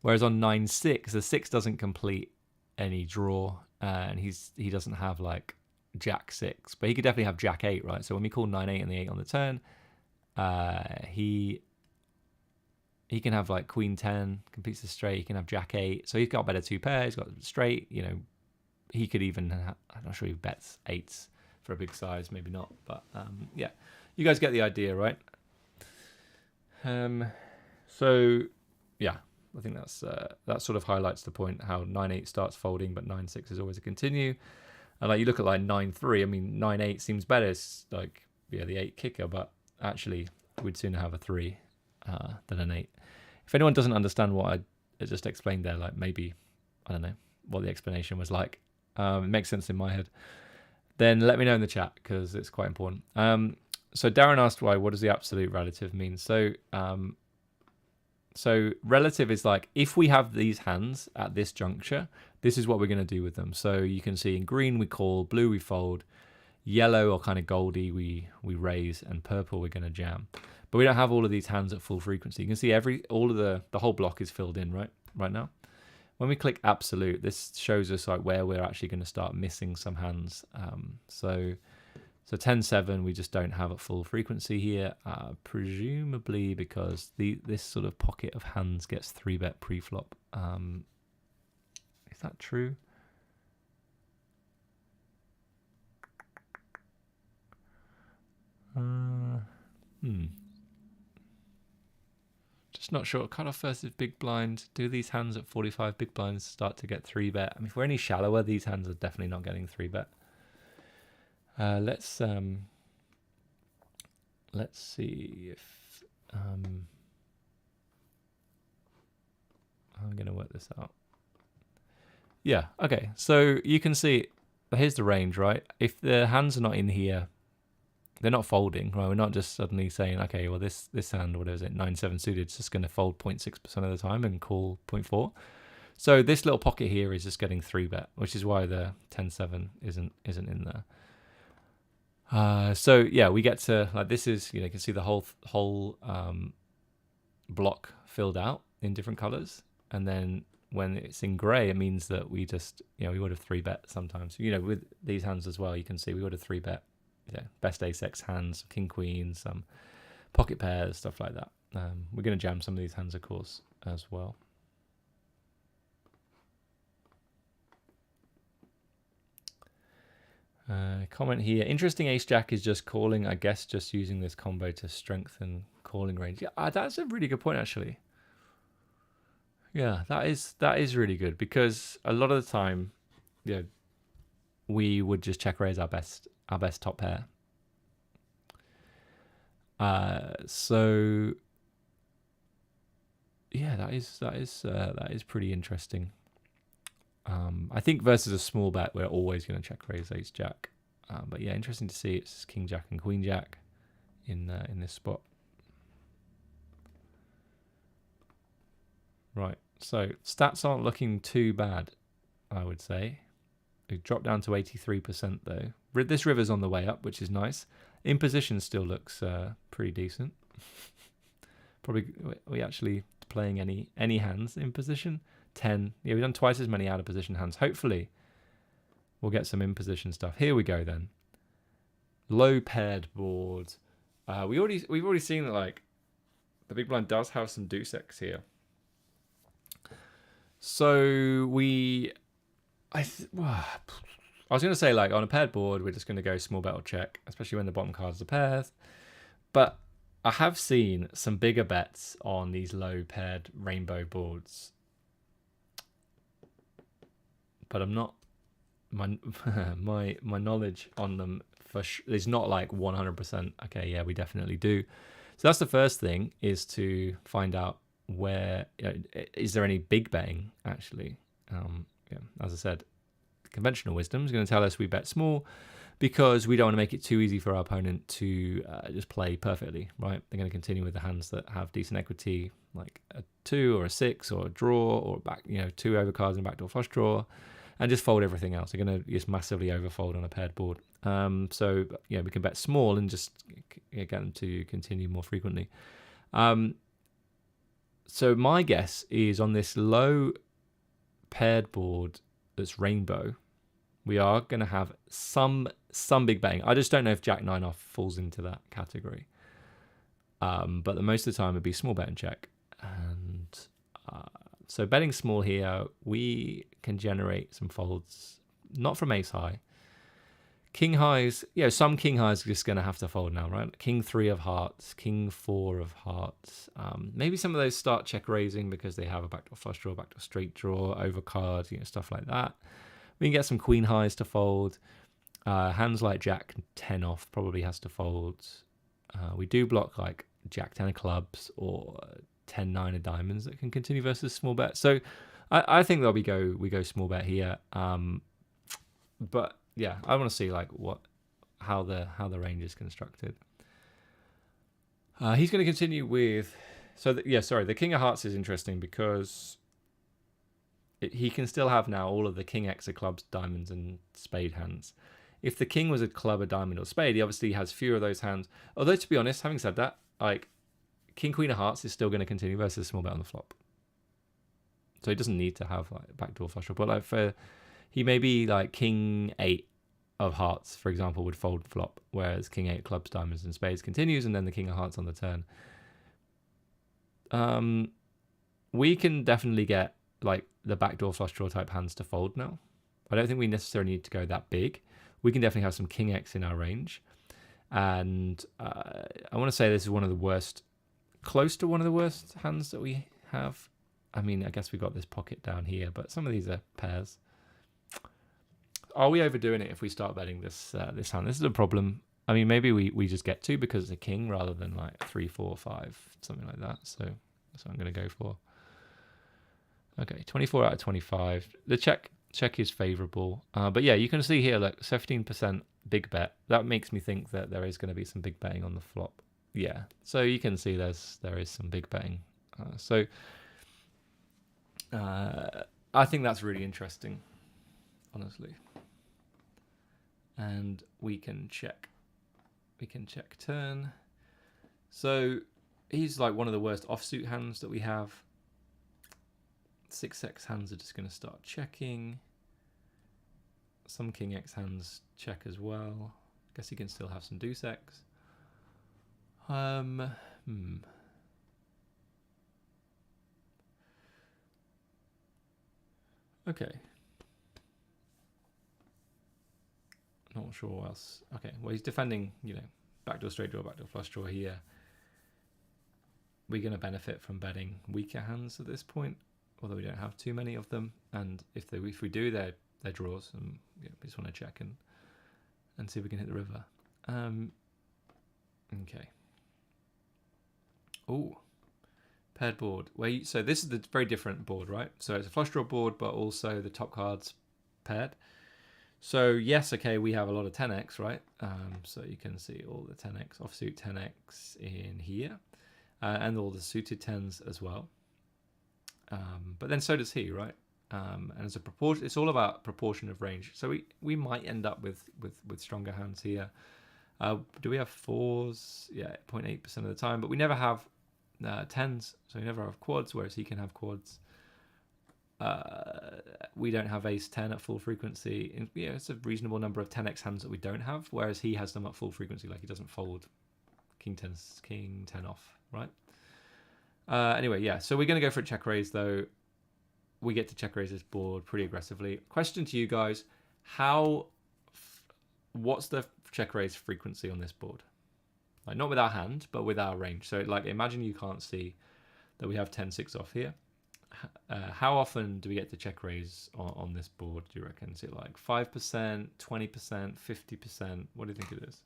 Whereas on 9-6, the 6 doesn't complete any draw, and he doesn't have like Jack 6, but he could definitely have Jack 8, right? So when we call 9-8 and the 8 on the turn, he can have like Queen 10, completes the straight. He can have Jack 8, so he's got better 2 pair. He's got straight. He could even I'm not sure he bets 8s for a big size, maybe not, but yeah, you guys get the idea, right? So yeah, I think that sort of highlights the point how 9-8 starts folding, but 9-6 is always a continue. And like you look at like 9-3, 9-8 seems better. It's like the 8 kicker, but actually we'd sooner have a 3 than an 8. If anyone doesn't understand what I just explained there, like maybe I don't know what the explanation was like, it makes sense in my head, then let me know in the chat because it's quite important. So Darren asked what does the absolute relative mean? So relative is like if we have these hands at this juncture, this is what we're going to do with them. So you can see in green we call, blue we fold, yellow or kind of goldy we raise, and purple we're going to jam. But we don't have all of these hands at full frequency. You can see the whole block is filled in right now. When we click absolute, this shows us like where we're actually going to start missing some hands. So 10-7 we just don't have at full frequency here, presumably because this sort of pocket of hands gets 3-bet pre-flop. Is that true? Just not sure. Cutoff versus big blind. Do these hands at 45 big blinds start to get 3-bet? If we're any shallower, these hands are definitely not getting 3-bet. Let's see if I'm going to work this out. Yeah, okay. So you can see, here's the range, right? If the hands are not in here, they're not folding, right? We're not just suddenly saying, okay, well, this hand, what is it, 9-7 suited, it's just going to fold 0.6% of the time and call 0.4. So this little pocket here is just getting 3-bet, which is why the 10-7 isn't in there. So yeah, we get to, like, this is, you can see the whole block filled out in different colors, and then when it's in gray, it means that we just, we would have 3-bet sometimes. With these hands as well, you can see we would have 3-bet. Yeah, best ace-x hands, king queen, some pocket pairs, stuff like that. We're going to jam some of these hands, of course, as well. Comment here. Interesting ace-jack is just calling, I guess, just using this combo to strengthen calling range. Yeah, that's a really good point, actually. Yeah, that is really good, because a lot of the time, we would just check raise our best top pair. So yeah, that is pretty interesting. I think versus a small bet, we're always going to check raise ace jack. But yeah, interesting to see it's king jack and queen jack in this spot. Right, so stats aren't looking too bad, I would say. We've dropped down to 83% though. This river's on the way up, which is nice. In position still looks pretty decent. Probably we actually playing any hands in position. 10. Yeah, we've done twice as many out of position hands. Hopefully we'll get some in position stuff. Here we go then. Low paired board. We've already seen that, like, the big blind does have some deuce X here. So I was going to say, like, on a paired board, we're just going to go small bet or check, especially when the bottom cards are pairs. But I have seen some bigger bets on these low paired rainbow boards. But I'm not, my knowledge on them is not like 100%. Okay, yeah, we definitely do. So that's the first thing, is to find out where, is there any big betting actually? As I said, conventional wisdom is going to tell us we bet small, because we don't want to make it too easy for our opponent to just play perfectly, right? They're going to continue with the hands that have decent equity, like a 2 or a 6 or a draw, or back, 2 overcards and backdoor flush draw, and just fold everything else. They're going to just massively overfold on a paired board. So we can bet small and just get them to continue more frequently. So my guess is on this low paired board that's rainbow, we are going to have some big betting. I just don't know if Jack 9 off falls into that category. But the most of the time it'd be small bet and check. And so betting small here, we can generate some folds, not from ace high. King highs, some king highs are just going to have to fold now, right? King 3 of hearts, king 4 of hearts. Maybe some of those start check raising because they have a backdoor flush draw, backdoor straight draw, overcard, stuff like that. We can get some queen highs to fold. Hands like Jack 10 off probably has to fold. We do block like Jack 10 of clubs or 10 9 of diamonds that can continue versus small bet. So I think that we go small bet here. But yeah, I want to see like how the range is constructed. He's going to continue with the king of hearts is interesting because he can still have now all of the king X of clubs, diamonds, and spade hands. If the king was a club, a diamond, or spade, he obviously has fewer of those hands. Although, to be honest, having said that, like, king, queen of hearts is still going to continue versus small bet on the flop. So he doesn't need to have like backdoor flush draw. But like he may be like king 8 of hearts, for example, would fold flop, whereas king 8 clubs, diamonds, and spades continues, and then the king of hearts on the turn. We can definitely get like the backdoor flush draw type hands to fold now. I don't think we necessarily need to go that big. We can definitely have some king X in our range. And I want to say this is one of the worst, close to one of the worst hands that we have. I mean, I guess we got this pocket down here, but some of these are pairs. Are we overdoing it if we start betting this hand? This is a problem. I mean, maybe we just get 2 because it's a king rather than like 3, 4, 5, something like that. So that's what I'm going to go for. Okay, 24 out of 25. The check is favorable. But yeah, you can see here, like 17% big bet. That makes me think that there is going to be some big betting on the flop. Yeah, so you can see there is some big betting. I think that's really interesting, honestly. And we can check. We can check turn. So he's like one of the worst offsuit hands that we have. 6x hands are just going to start checking. Some king x hands check as well. Guess he can still have some deuce x. Okay. Not sure what else. Okay, well he's defending, you know, backdoor straight draw, backdoor flush draw here. We're going to benefit from betting weaker hands at this point, although we don't have too many of them. And if we do, they're draws, and we just want to check and see if we can hit the river. Okay. Oh, paired board. So this is the very different board, right? So it's a flush draw board, but also the top cards paired. So yes, okay, we have a lot of 10x, right? So you can see all the 10x, offsuit 10x in here, and all the suited 10s as well. But then so does he, right? And as a proportion, it's all about proportion of range. So we might end up with stronger hands here. Do we have 4s? Yeah, 0.8% of the time, but we never have 10s, so we never have quads, whereas he can have quads. We don't have ace 10 at full frequency. And, yeah, it's a reasonable number of 10x hands that we don't have, whereas he has them at full frequency, like he doesn't fold king 10 off, right? Anyway, yeah, so we're going to go for a check raise, though. We get to check raise this board pretty aggressively. Question to you guys, what's the check raise frequency on this board? Like, not with our hand, but with our range. So, like, imagine you can't see that we have 10-6 off here. How often do we get to check raise on this board, do you reckon? Is it like 5%, 20%, 50%? What do you think it is?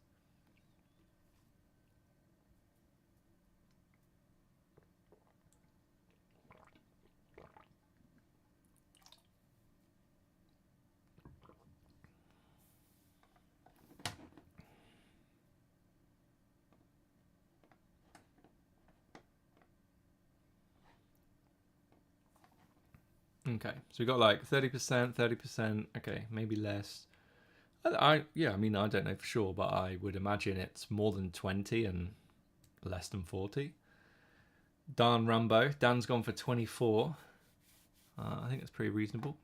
Okay, so we got like 30%, 30%. Okay, maybe less. Yeah, I mean, I don't know for sure, but I would imagine it's more than 20 and less than 40. Dan Rambo. Dan's gone for 24. I think that's pretty reasonable.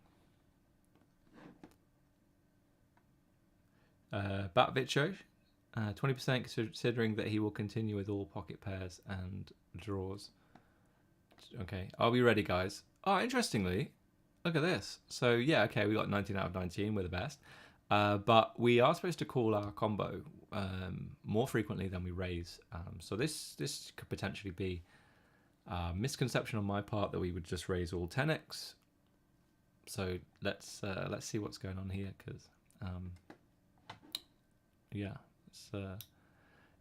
Batvicho. 20% considering that he will continue with all pocket pairs and draws. Okay, are we ready, guys? Oh, interestingly, look at this. So, yeah, okay, we got 19 out of 19. We're the best. But we are supposed to call our combo more frequently than we raise. So this could potentially be a misconception on my part that we would just raise all 10x. So let's see what's going on here, because yeah, it's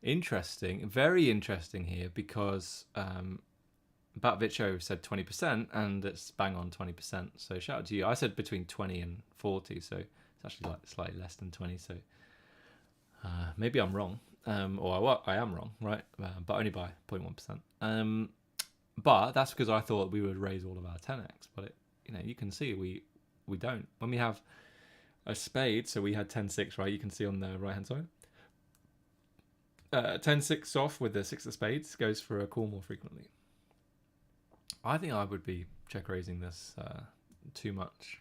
interesting, very interesting here, because Batvicho said 20% and it's bang on 20%. So shout out to you. I said between 20 and 40, so it's actually like slightly less than 20. So maybe I'm wrong, or I am wrong, right? But only by 0.1%. But that's because I thought we would raise all of our 10x. But you can see we don't. When we have a spade, so we had 10-6, right? You can see on the right hand side. 10-6 off with the 6 of spades goes for a call more frequently. I think I would be check raising this too much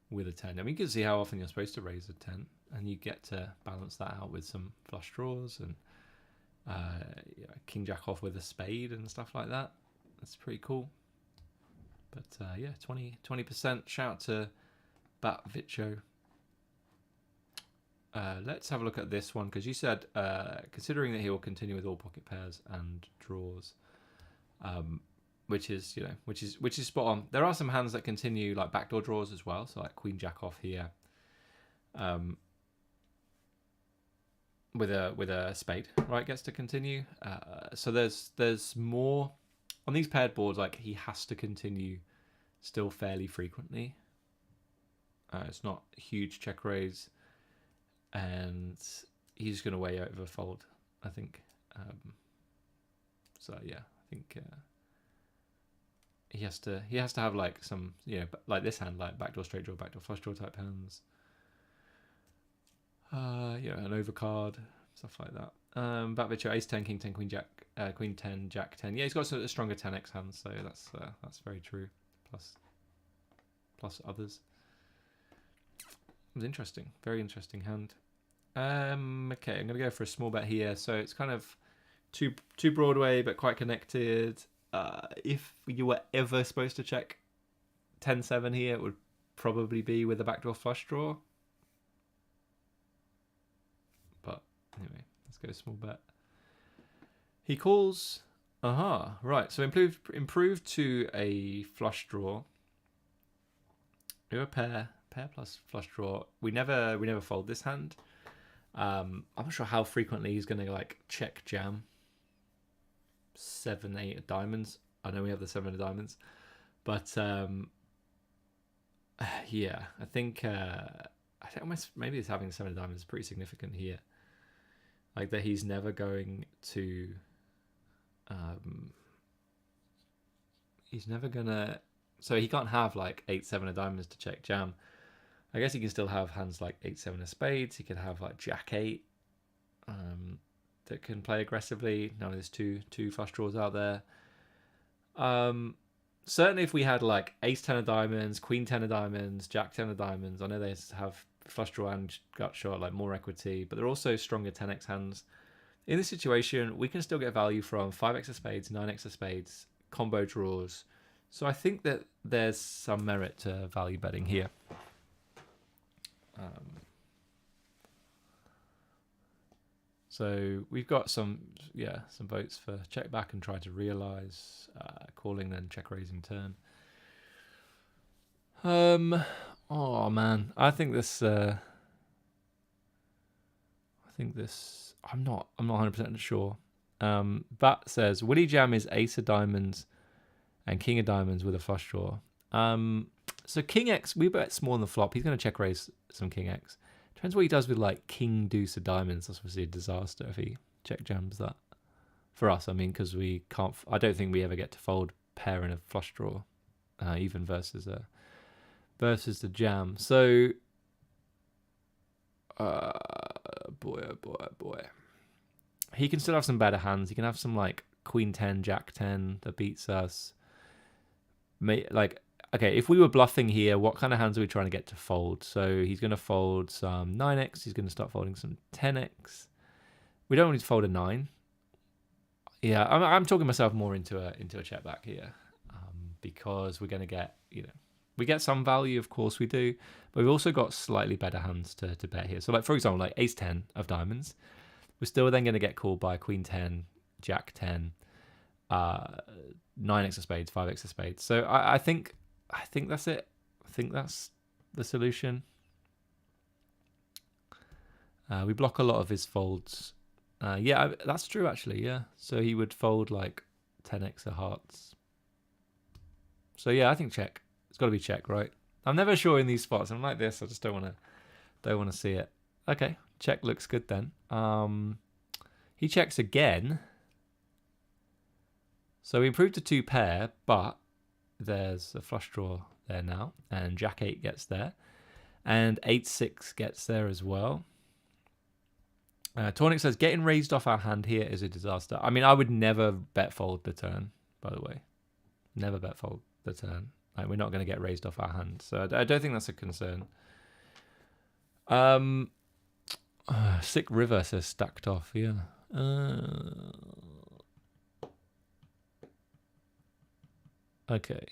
with a 10. I mean, you can see how often you're supposed to raise a 10, and you get to balance that out with some flush draws and king jack off with a spade and stuff like that. That's pretty cool. But yeah, 20%. Shout out to Batvicho. Let's have a look at this one, because you said considering that he will continue with all pocket pairs and draws. Which is spot on. There are some hands that continue like backdoor draws as well, so like queen jack off here, with a spade, right, gets to continue. So there's more on these paired boards. Like, he has to continue still fairly frequently. It's not a huge check raise, and he's going to way over fold, I think. So yeah, I think. he has to have like some, you know, like this hand, like backdoor straight draw, backdoor flush draw type hands. Yeah, an overcard, stuff like that. Back video, ace 10, king 10, queen jack, queen 10, jack 10. Yeah, he's got a stronger 10x hands, so that's very true. Plus others. It was interesting, very interesting hand. Okay, I'm gonna go for a small bet here. So it's kind of too Broadway, but quite connected. If you were ever supposed to check 10-7 here, it would probably be with a backdoor flush draw. But anyway, let's go small bet. He calls. Right. So improved to a flush draw. Do a pair plus flush draw. We never fold this hand. I'm not sure how frequently he's gonna like check jam. 7, 8 of diamonds. I know we have the 7 of diamonds, but yeah, I think almost maybe it's having 7 of diamonds is pretty significant here. Like that he's never going to he's never gonna, so he can't have like 8, 7 of diamonds to check jam. I guess he can still have hands like 8, 7 of spades. He could have like jack 8 that can play aggressively. Now there's two flush draws out there. Certainly if we had like ace 10 of diamonds, queen 10 of diamonds, jack 10 of diamonds, I know they have flush draw and gut shot, like more equity, but they're also stronger 10x hands. In this situation, we can still get value from 5x of spades, 9x of spades, combo draws. So I think that there's some merit to value betting here. So we've got some votes for check back and try to realize, calling, then check raising turn. Oh man, I think this I'm not 100% sure. Bat says Willie Jam is ace of diamonds and king of diamonds with a flush draw. So king X, we bet small on the flop. He's going to check raise some king X. Depends what he does with like king deuce of diamonds. That's obviously a disaster if he check jams that. For us, I mean, because we can't. I don't think we ever get to fold pair in a flush draw, even versus the jam. So, boy, oh boy. He can still have some better hands. He can have some like queen 10, jack 10 that beats us. Like, okay, if we were bluffing here, what kind of hands are we trying to get to fold? So he's going to fold some 9x. He's going to start folding some 10x. We don't need to fold a 9. Yeah, I'm talking myself more into a check back here, because we're going to get, we get some value, of course we do, but we've also got slightly better hands to bet here. So like, for example, like ace 10 of diamonds, we're still then going to get called by queen 10, jack 10, 9x of spades, 5x of spades. So I think that's it. I think that's the solution. We block a lot of his folds. Yeah, that's true actually, yeah. So he would fold like 10x of hearts. So yeah, I think check. It's got to be check, right? I'm never sure in these spots. I'm like this. I just don't want to see it. Okay, check looks good then. He checks again. So we improved to 2 pair, but there's a flush draw there now, and jack 8 gets there, and 8-6 gets there as well. Tornik says getting raised off our hand here is a disaster. I mean, I would never bet fold the turn, by the way. Never bet fold the turn. Like, we're not going to get raised off our hand, so I don't think that's a concern. Sick River says stacked off. Yeah. Okay.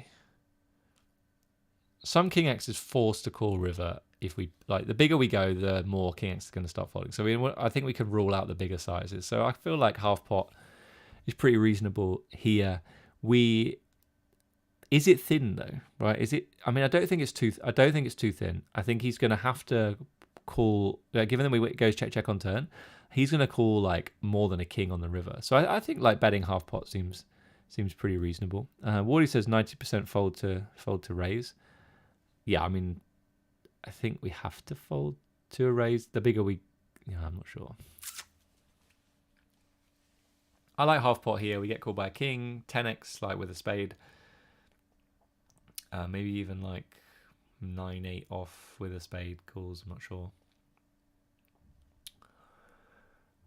Some king X is forced to call river. If we like, the bigger we go, the more king X is going to start folding. So I think we can rule out the bigger sizes. So I feel like half pot is pretty reasonable here. Is it thin though? Right? Is it? I mean, I don't think it's too thin. I think he's going to have to call. Given that we goes check on turn, he's going to call like more than a king on the river. So I think like betting half pot seems pretty reasonable. Wardy says 90% fold to raise. Yeah, I mean, I think we have to fold to a raise. The bigger we, I'm not sure. I like half pot here. We get called by a king, 10x like with a spade. Maybe even like 9-8 off with a spade calls. I'm not sure.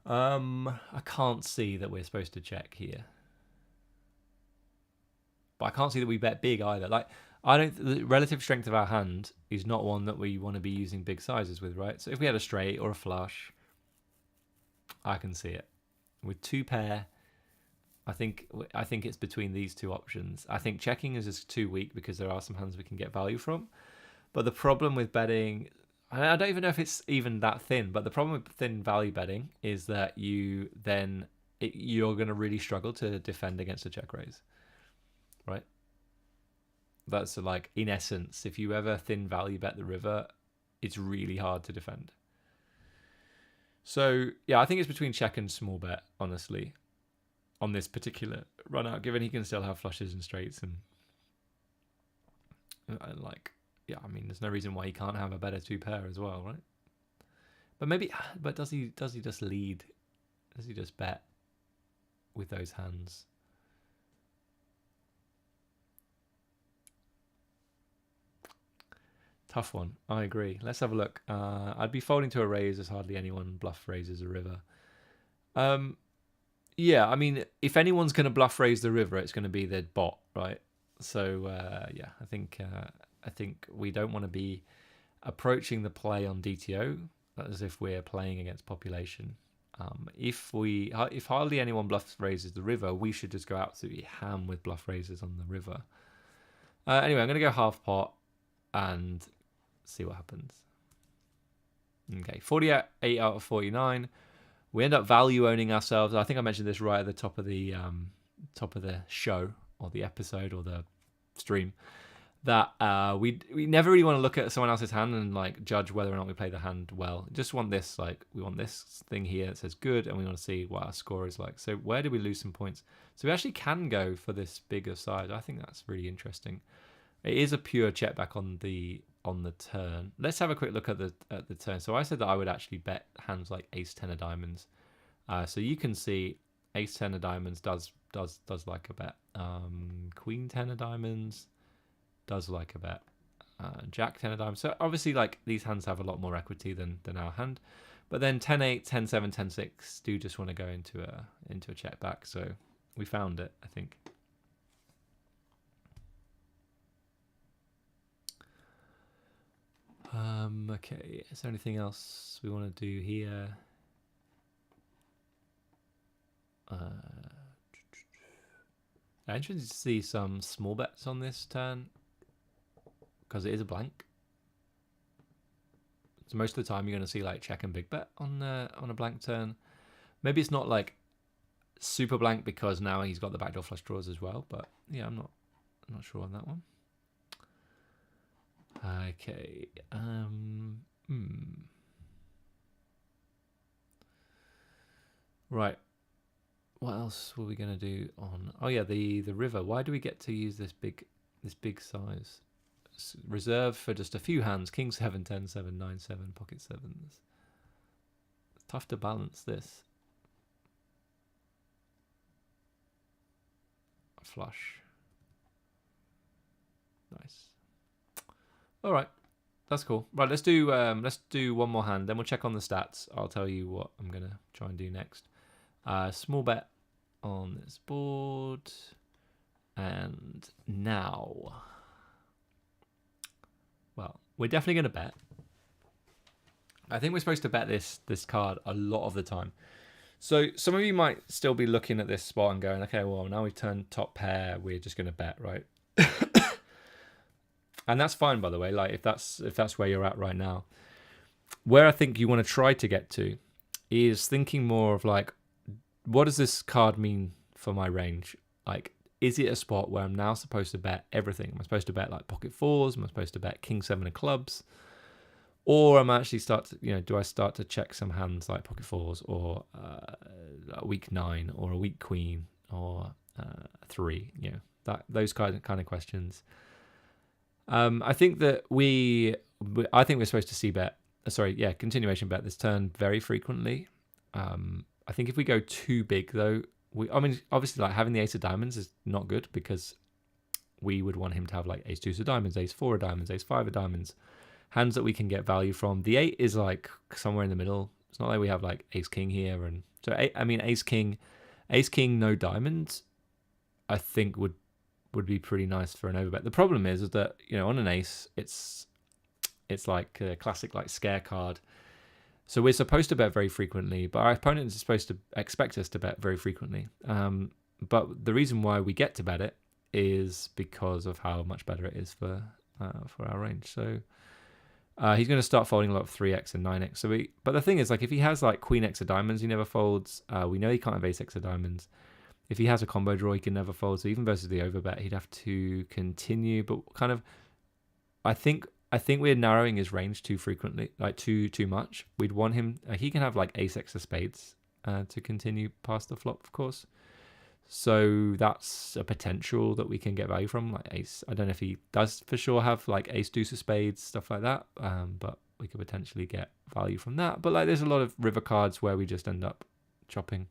I can't see that we're supposed to check here, but I can't see that we bet big either. Like, the relative strength of our hand is not one that we want to be using big sizes with, right? So if we had a straight or a flush, I can see it. With two pair, I think it's between these two options. I think checking is just too weak because there are some hands we can get value from. But the problem with betting, I don't even know if it's even that thin, but the problem with thin value betting is that you're going to really struggle to defend against a check raise, right? That's like, in essence, if you ever thin value bet the river, it's really hard to defend. So yeah, I think it's between check and small bet, honestly, on this particular run out, given he can still have flushes and straights and like, yeah, I mean, there's no reason why he can't have a better two pair as well, right? But does he just lead? Does he just bet with those hands? Tough one. I agree. Let's have a look. I'd be folding to a raise as hardly anyone bluff raises a river. Yeah, I mean, if anyone's going to bluff raise the river, it's going to be the bot, right? So yeah, I think we don't want to be approaching the play on DTO as if we're playing against population. If hardly anyone bluff raises the river, we should just go absolutely ham with bluff raises on the river. Anyway, I'm going to go half pot and see what happens. Okay, 48 out of 49. We end up value owning ourselves. I think I mentioned this right at the top of the show or the episode or the stream, that we never really want to look at someone else's hand and like judge whether or not we play the hand well. Just want this, like, we want this thing here that says good, and we want to see what our score is like. So where do we lose some points? So we actually can go for this bigger size. I think that's really interesting. It is a pure check back on the turn. Let's have a quick look at the turn. So I said that I would actually bet hands like ace 10 of diamonds. So you can see ace 10 of diamonds does like a bet. Queen 10 of diamonds does like a bet. Jack 10 of diamonds. So obviously, like, these hands have a lot more equity than our hand. But then 10-8, 10-7, 10-6 do just want to go into a check back. So we found it, I think. Okay, is there anything else we want to do here? I'm interested to see some small bets on this turn because it is a blank. So most of the time you're going to see like check and big bet on a blank turn. Maybe it's not like super blank because now he's got the backdoor flush draws as well. But yeah, I'm not sure on that one. Okay. Right. What else were we gonna do on? Oh yeah, the river. Why do we get to use this big size? Reserved for just a few hands. King 7, 10, 7, 9, 7, pocket sevens. It's tough to balance this. Flush. Nice. All right, that's cool. Right, let's do one more hand, then we'll check on the stats. I'll tell you what I'm gonna try and do next. Small bet on this board, and now, well, we're definitely gonna bet. I think we're supposed to bet this card a lot of the time. So some of you might still be looking at this spot and going, okay, well, now we've turned top pair, we're just gonna bet, right? And that's fine, by the way, like if that's where you're at right now. Where I think you want to try to get to is thinking more of like, what does this card mean for my range? Like, is it a spot where I'm now supposed to bet everything? Am I supposed to bet like pocket fours? Am I supposed to bet king 7 of clubs? Or am I actually do I start to check some hands like pocket fours or a weak 9 or a weak queen or 3? Those kind of questions. I think that we're supposed to see continuation bet this turn very frequently. I think if we go too big though, obviously like having the ace of diamonds is not good because we would want him to have like ace deuce of diamonds, ace four of diamonds, ace five of diamonds, hands that we can get value from. The 8 is like somewhere in the middle. It's not like we have like ace king here, and so I mean ace king, no diamonds, I think would be pretty nice for an overbet. The problem is that, you know, on an ace, it's like a classic like scare card. So we're supposed to bet very frequently, but our opponent is supposed to expect us to bet very frequently. But the reason why we get to bet it is because of how much better it is for our range. So he's going to start folding a lot of 3x and 9x. But the thing is, like, if he has like queen x of diamonds, he never folds. We know he can't have ace x of diamonds. If he has a combo draw, he can never fold. So even versus the overbet, he'd have to continue. But kind of, I think we're narrowing his range too frequently, like too much. We'd want him. He can have like ace x of spades to continue past the flop, of course. So that's a potential that we can get value from, like ace. I don't know if he does for sure have like ace deuce of spades, stuff like that. But we could potentially get value from that. But like, there's a lot of river cards where we just end up chopping.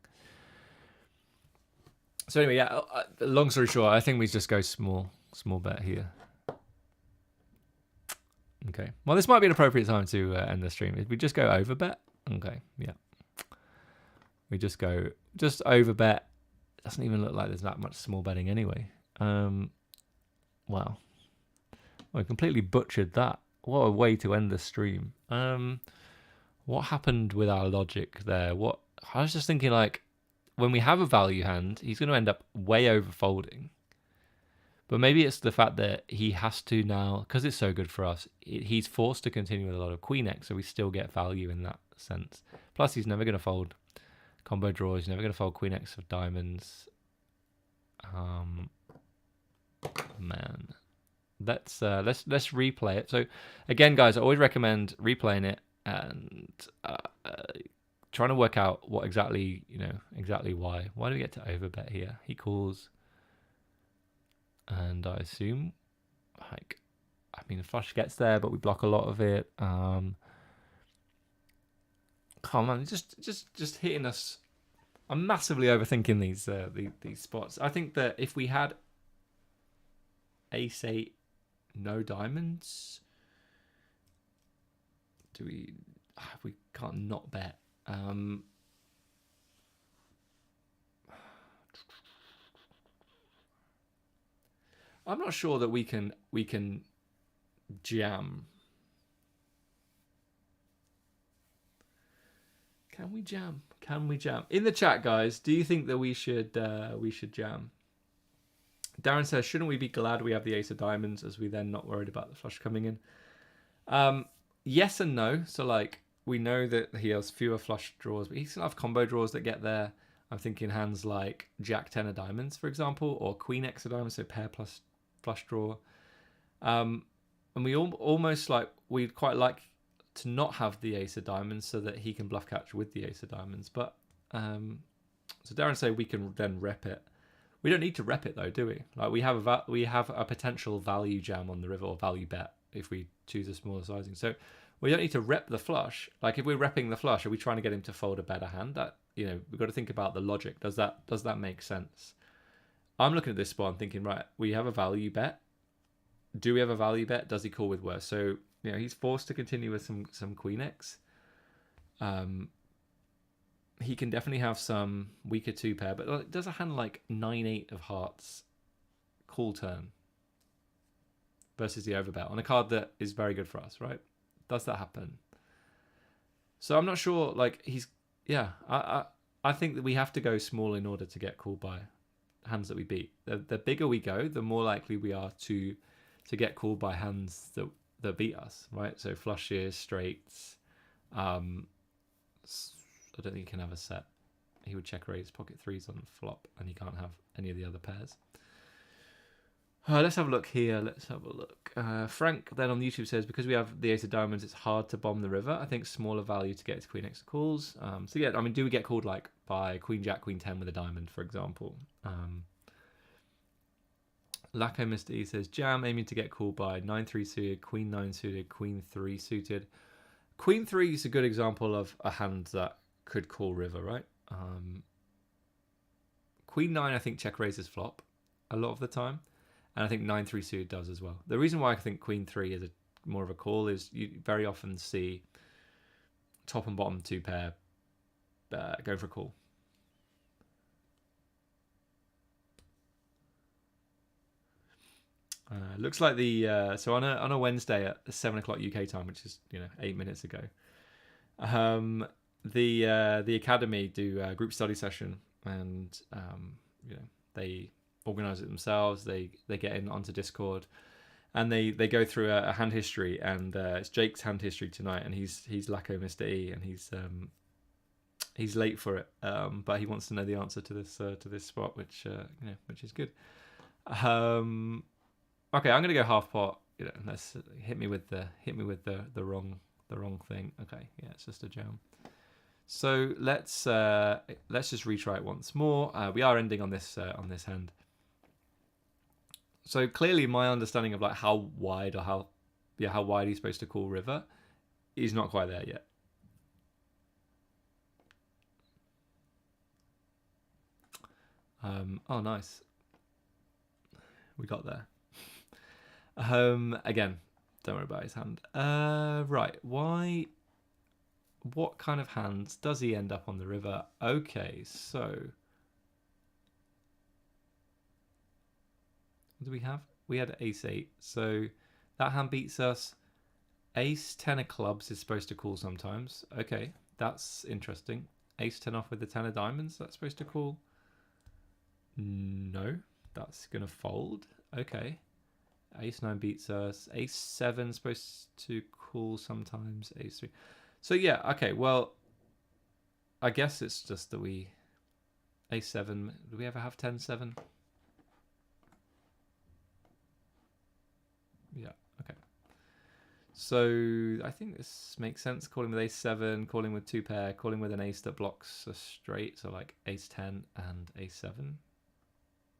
So anyway, yeah. Long story short, I think we just go small bet here. Okay. Well, this might be an appropriate time to end the stream. If we just go over bet, okay, yeah. We just over bet. It doesn't even look like there's that much small betting anyway. Wow. Well, I completely butchered that. What a way to end the stream. What happened with our logic there? I was just thinking, like, when we have a value hand, he's going to end up way over folding. But maybe it's the fact that he has to now, because it's so good for us, he's forced to continue with a lot of queen x, so we still get value in that sense. Plus, he's never going to fold combo draws. He's never going to fold queen x of diamonds. Man, let's replay it. So again, guys, I always recommend replaying it and trying to work out what exactly why. Why do we get to overbet here? He calls. And I assume, like, I mean, the flush gets there, but we block a lot of it. Come on, just hitting us. I'm massively overthinking these spots. I think that if we had ace 8, no diamonds, we can't not bet. I'm not sure that we can jam. Can we jam? In the chat, guys, do you think that we should jam? Darren says, shouldn't we be glad we have the ace of diamonds, as we then not worried about the flush coming in? Yes and no. So like, we know that he has fewer flush draws, but he still have combo draws that get there. I'm thinking hands like jack 10 of diamonds, for example, or queen x of diamonds, so pair plus flush draw. And we almost like, we'd quite like to not have the ace of diamonds so that he can bluff catch with the ace of diamonds. But so Darren say we can then rep it. We don't need to rep it though, do we? Like, we have a potential value jam on the river, or value bet if we choose a smaller sizing. So we don't need to rep the flush. Like, if we're repping the flush, are we trying to get him to fold a better hand? That, you know, we've got to think about the logic. Does that make sense? I'm looking at this spot and thinking, right, we have a value bet. Do we have a value bet? Does he call with worse? So, you know, he's forced to continue with some queen x. He can definitely have some weaker 2 pair, but does a hand like 9-8 of hearts call turn versus the overbet on a card that is very good for us, right? Does that happen? So I'm not sure. Like, I think that we have to go small in order to get called by hands that we beat. The bigger we go, the more likely we are to get called by hands that beat us, right? So flushes, straights. I don't think he can have a set. He would check raise pocket 3s on the flop, and he can't have any of the other pairs. Let's have a look here. Frank then on YouTube says, because we have the ace of diamonds, it's hard to bomb the river. I think smaller value to get to queen x calls. So yeah, I mean, do we get called like by queen jack, queen 10 with a diamond, for example? Lacko Mr. E says, jam, aiming to get called by 9-3 suited, queen 9 suited, queen 3 suited. Queen 3 is a good example of a hand that could call river, right? Queen 9, I think check raises flop a lot of the time. And I think 9-3 suited does as well. The reason why I think Queen 3 is more of a call is you very often see top and bottom 2 pair go for a call. Looks like the so on a Wednesday at 7 o'clock UK time, which is 8 minutes ago. The academy do a group study session, and they organize it themselves. They get in onto Discord, and they go through a hand history, and it's Jake's hand history tonight, and he's Lacko Mr. E, and he's late for it, but he wants to know the answer to this spot, which is good. Okay, I'm gonna go half pot. Let's hit me with the wrong thing. Okay, yeah, it's just a jam. So let's just retry it once more. We are ending on this hand. So clearly, my understanding of like how wide he's supposed to call river is not quite there yet. Oh, nice. We got there. Again, don't worry about his hand. Right, why? What kind of hands does he end up on the river? Okay, so what do we have? We had ace 8, so that hand beats us. Ace 10 of clubs is supposed to call sometimes. Okay, that's interesting. Ace 10 off with the 10 of diamonds, that's supposed to call. No, that's gonna fold. Okay. Ace 9 beats us. Ace 7 supposed to call sometimes. Ace 3. So yeah, okay, well, I guess it's just that we... Ace 7. Do we ever have 10-7? Yeah, okay. So I think this makes sense. Calling with Ace 7, calling with 2 pair, calling with an ace that blocks a straight. So like Ace 10 and Ace 7.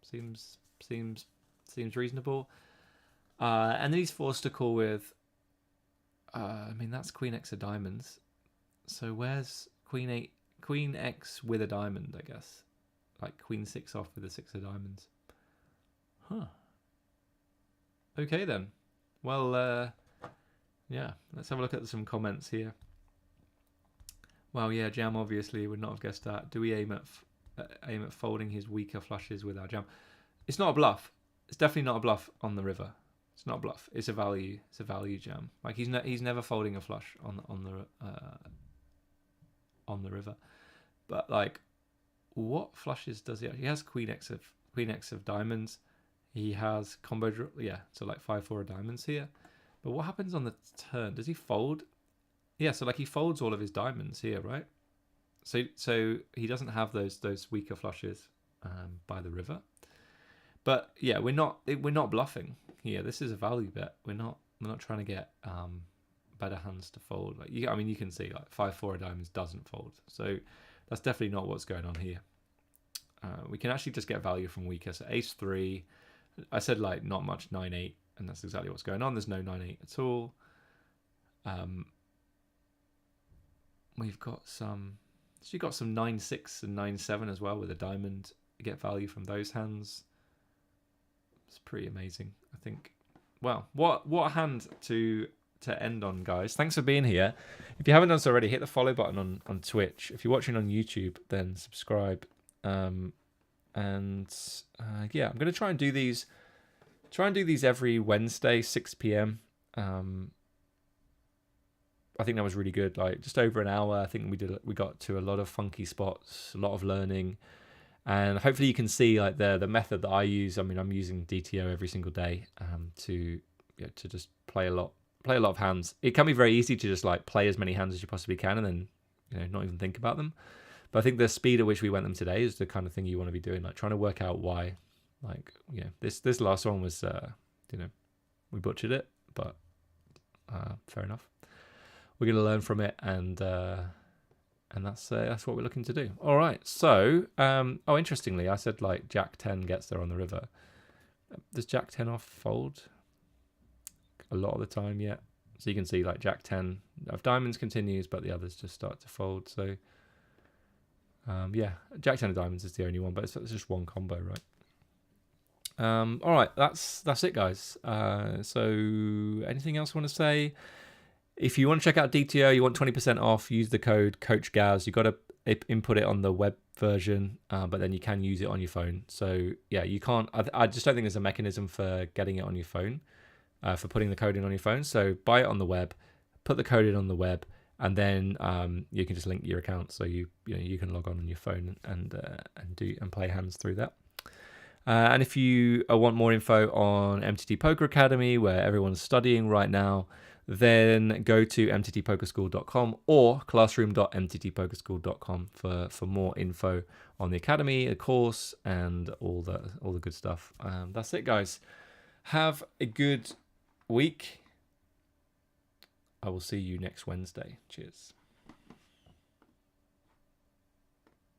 Seems reasonable. And then he's forced to call with, I mean, that's Queen X of diamonds. So where's Queen X with a diamond, I guess? Like Queen 6 off with a 6 of diamonds. Huh. Okay then. Well, yeah, let's have a look at some comments here. Well, yeah, jam obviously would not have guessed that. Do we aim at folding his weaker flushes with our jam? It's not a bluff. It's definitely not a bluff on the river. It's not a bluff. It's a value. It's a value jam. Like he's never folding a flush on the river. But like, what flushes does he have? He has Queen X of diamonds. He has combo so like 5-4 of diamonds here. But what happens on the turn? Does he fold? Yeah, so like he folds all of his diamonds here, right? So he doesn't have those weaker flushes by the river. But yeah, we're not bluffing here. This is a value bet. We're not trying to get better hands to fold. Like you can see like 5-4 of diamonds doesn't fold. So that's definitely not what's going on here. We can actually just get value from weaker. So ace 3. I said like not much 9-8, and that's exactly what's going on. There's no 9-8 at all. We've got some 9-6 and 9-7 as well with a diamond. You get value from those hands. It's pretty amazing, I think. Wow, what a hand to end on, guys. Thanks for being here. If you haven't done so already, hit the follow button on Twitch. If you're watching on YouTube, then subscribe. Yeah, I'm going to try and do these every Wednesday, 6 p.m. I think that was really good. Like just over an hour. I think we got to a lot of funky spots, a lot of learning. And hopefully you can see like the method that I use. I mean, I'm using DTO every single day to just play a lot of hands. It can be very easy to just like play as many hands as you possibly can and then not even think about them. But I think the speed at which we went them today is the kind of thing you want to be doing, like trying to work out why. Like this last one was we butchered it, but fair enough. We're gonna learn from it and that's what we're looking to do. All right. So, interestingly, I said like Jack 10 gets there on the river. Does Jack 10 off fold? A lot of the time, yeah. So you can see like Jack 10 of diamonds continues, but the others just start to fold. So, yeah, Jack 10 of diamonds is the only one, but it's just one combo, right? All right, that's it, guys. So anything else you want to say? If you want to check out DTO, you want 20% off, use the code CoachGaz. You got to input it on the web version, but then you can use it on your phone. So yeah, you can't. I just don't think there's a mechanism for getting it on your phone, for putting the code in on your phone. So buy it on the web, put the code in on the web, and then you can just link your account. So you can log on your phone and play hands through that. And if you want more info on MTT Poker Academy, where everyone's studying right now, then go to mttpokerschool.com or classroom.mttpokerschool.com for more info on the academy, the course, and all the good stuff. That's it, guys. Have a good week. I will see you next Wednesday. Cheers.